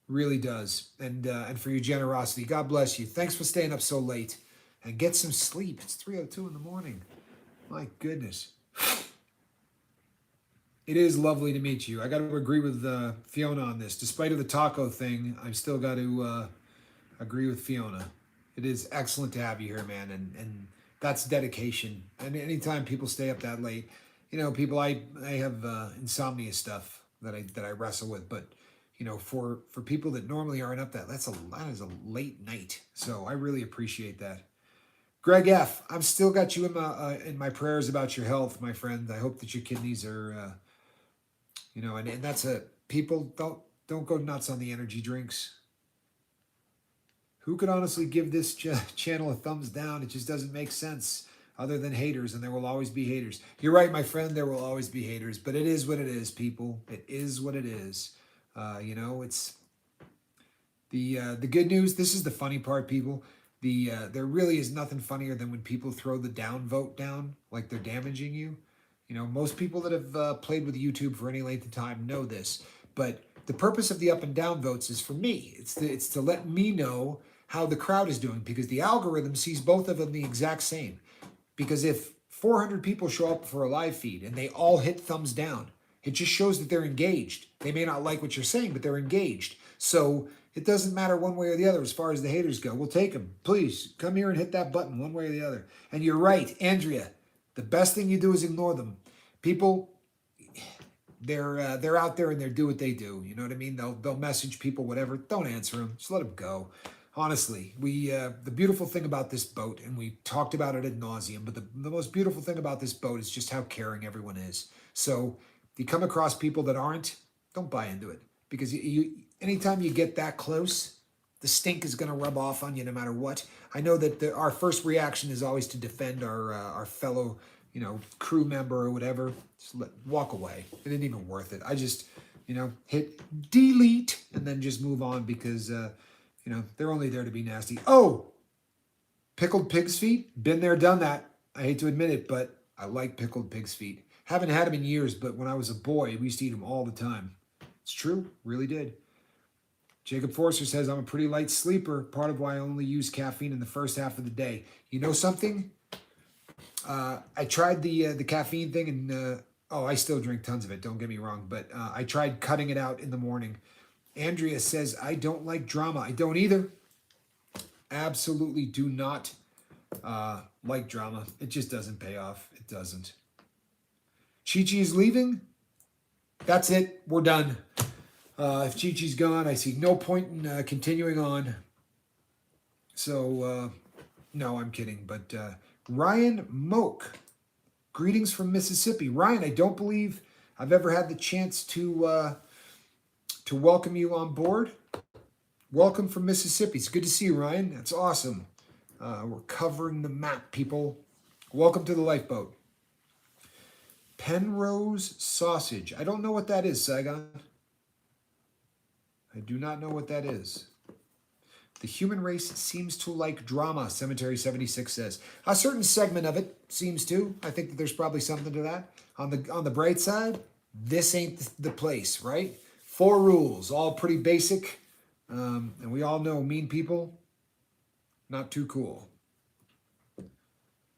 really does. And for your generosity. God bless you. Thanks for staying up so late. And get some sleep. It's 3:02 in the morning. My goodness. It is lovely to meet you. I got to agree with Fiona on this. Despite of the taco thing, I've still got to agree with Fiona. It is excellent to have you here, man, and that's dedication. And anytime people stay up that late, people, I have insomnia stuff that I wrestle with, but for people that normally aren't up that is a late night. So I really appreciate that. Greg F, I'm still got you in my prayers about your health, my friend. I hope that your kidneys are, and that's a people don't go nuts on the energy drinks. Who could honestly give this channel a thumbs down? It just doesn't make sense other than haters, and there will always be haters. You're right, my friend, there will always be haters, but it is what it is, people. It is what it is. It's the good news. This is the funny part, people. There really is nothing funnier than when people throw the down vote down, like they're damaging you. Most people that have played with YouTube for any length of time know this, but the purpose of the up and down votes is for me. It's to let me know how the crowd is doing, because the algorithm sees both of them the exact same. Because if 400 people show up for a live feed and they all hit thumbs down, it just shows that they're engaged. They may not like what you're saying, but they're engaged. So it doesn't matter one way or the other as far as the haters go. We'll take them. Please come here and hit that button one way or the other. And you're right, Andrea. The best thing you do is ignore them. People, they're out there and they do what they do. You know what I mean? They'll message people, whatever. Don't answer them. Just let them go. Honestly, the beautiful thing about this boat, and we talked about it ad nauseum, but the most beautiful thing about this boat is just how caring everyone is. So if you come across people that aren't, don't buy into it, because anytime you get that close, the stink is going to rub off on you no matter what. I know that our first reaction is always to defend our fellow crew member or whatever. Just walk away. It isn't even worth it. I just hit delete and then just move on, because they're only there to be nasty. Oh, pickled pig's feet. Been there, done that. I hate to admit it, but I like pickled pig's feet. Haven't had them in years, but when I was a boy, we used to eat them all the time. It's true, really did. Jacob Forster says, I'm a pretty light sleeper, part of why I only use caffeine in the first half of the day. You know something? I tried the caffeine thing, and I still drink tons of it, don't get me wrong, but I tried cutting it out in the morning. Andrea says, I don't like drama. I don't either. Absolutely do not like drama. It just doesn't pay off. It doesn't. Chi-Chi's leaving. That's it. We're done. If Chi-Chi's gone, I see no point in continuing on. So, no, I'm kidding. But Ryan Moak, greetings from Mississippi. Ryan, I don't believe I've ever had the chance to welcome you on board. Welcome from Mississippi. It's good to see you, Ryan. That's awesome. We're covering the map, people. Welcome to the lifeboat. Penrose sausage. I don't know what that is, Saigon. I do not know what that is. The human race seems to like drama, Cemetery 76 says. A certain segment of it seems to. I think that there's probably something to that. On the bright side, this ain't the place, right? 4 rules, all pretty basic. And we all know mean people, not too cool.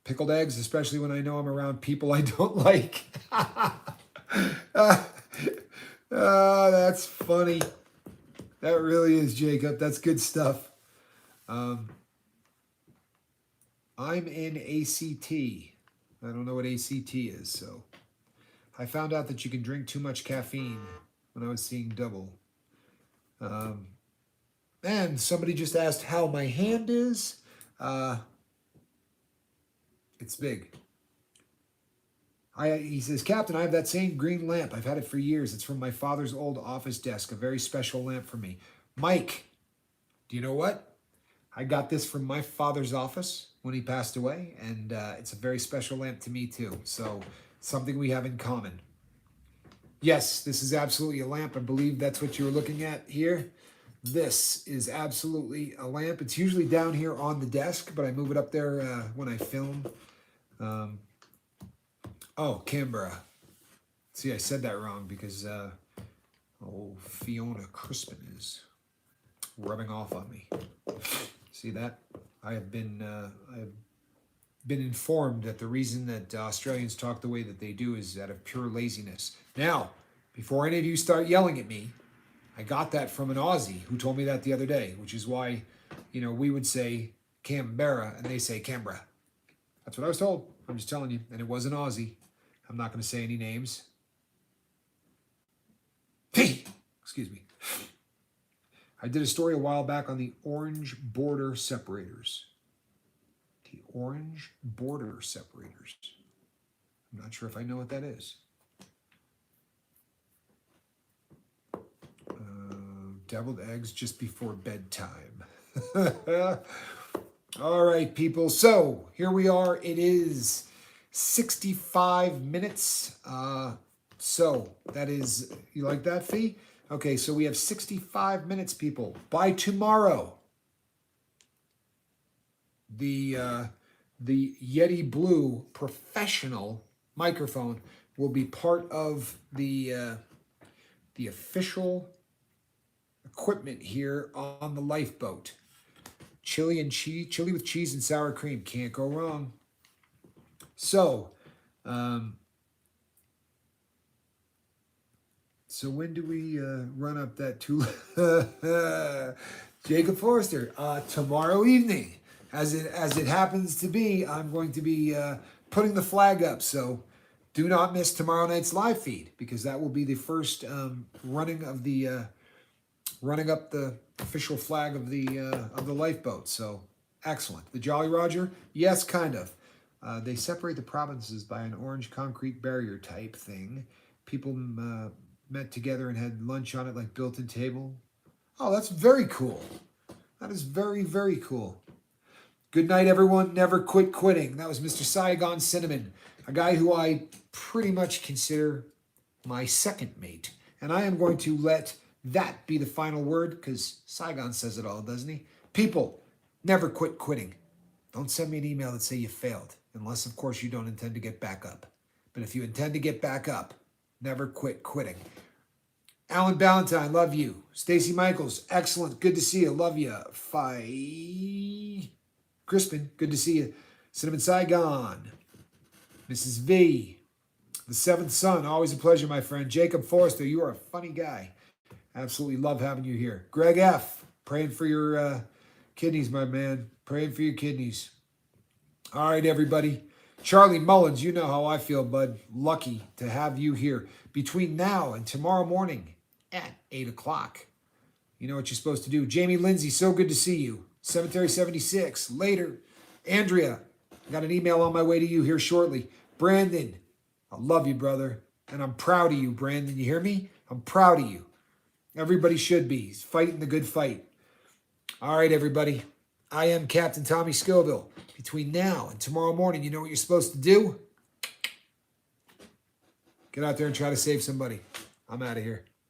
Pickled eggs, especially when I know I'm around people I don't like. That's funny. That really is, Jacob. That's good stuff. I'm in ACT. I don't know what ACT is, so. I found out that you can drink too much caffeine when I was seeing double. And somebody just asked how my hand is. It's big. He says, Captain, I have that same green lamp. I've had it for years. It's from my father's old office desk, a very special lamp for me. Mike, do you know what? I got this from my father's office when he passed away, and it's a very special lamp to me too. So something we have in common. Yes, this is absolutely a lamp. I believe that's what you were looking at here. This is absolutely a lamp. It's usually down here on the desk, but I move it up there when I film. Canberra. See, I said that wrong because Fiona Crispin is rubbing off on me. See that? I have been informed that the reason that Australians talk the way that they do is out of pure laziness. Now, before any of you start yelling at me, I got that from an Aussie who told me that the other day, which is why, we would say Canberra and they say Canberra. That's what I was told. I'm just telling you. And it was an Aussie. I'm not going to say any names. Hey, excuse me. I did a story a while back on the orange border separators. The orange border separators. I'm not sure if I know what that is. Deviled eggs just before bedtime. All right, people. So here we are. It is 65 minutes. So that is, you like that, Fee? Okay, so we have 65 minutes, people. By tomorrow, the Yeti Blue professional microphone will be part of the official equipment here on the lifeboat. Chili with cheese and sour cream. Can't go wrong. So, so when do we run up that Jacob Forrester? Tomorrow evening. As it happens to be, I'm going to be putting the flag up. So do not miss tomorrow night's live feed, because that will be the first running up the official flag of the lifeboat. So excellent. The Jolly Roger, yes, kind of. They separate the provinces by an orange concrete barrier type thing. People met together and had lunch on it, like built-in table. Oh, that's very cool. That is very, very cool. Good night, everyone. Never quit quitting. That was Mr. Saigon Cinnamon, a guy who I pretty much consider my second mate. And I am going to let that be the final word, because Saigon says it all, doesn't he? People, never quit quitting. Don't send me an email that say you failed, unless, of course, you don't intend to get back up. But if you intend to get back up, never quit quitting. Alan Ballantyne, love you. Stacy Michaels, excellent. Good to see you. Love you. Crispin, good to see you. Cinnamon Saigon. Mrs. V. The Seventh Son, always a pleasure, my friend. Jacob Forrester, you are a funny guy. Absolutely love having you here. Greg F., praying for your kidneys, my man. Praying for your kidneys. All right, everybody. Charlie Mullins, you know how I feel, bud. Lucky to have you here. Between now and tomorrow morning at 8 o'clock. You know what you're supposed to do. Jamie Lindsay, so good to see you. Cemetery 76, later. Andrea, I got an email on my way to you here shortly. Brandon, I love you, brother. And I'm proud of you, Brandon. You hear me? I'm proud of you. Everybody should be. He's fighting the good fight. All right, everybody. I am Captain Tommy Scoville. Between now and tomorrow morning, you know what you're supposed to do? Get out there and try to save somebody. I'm out of here.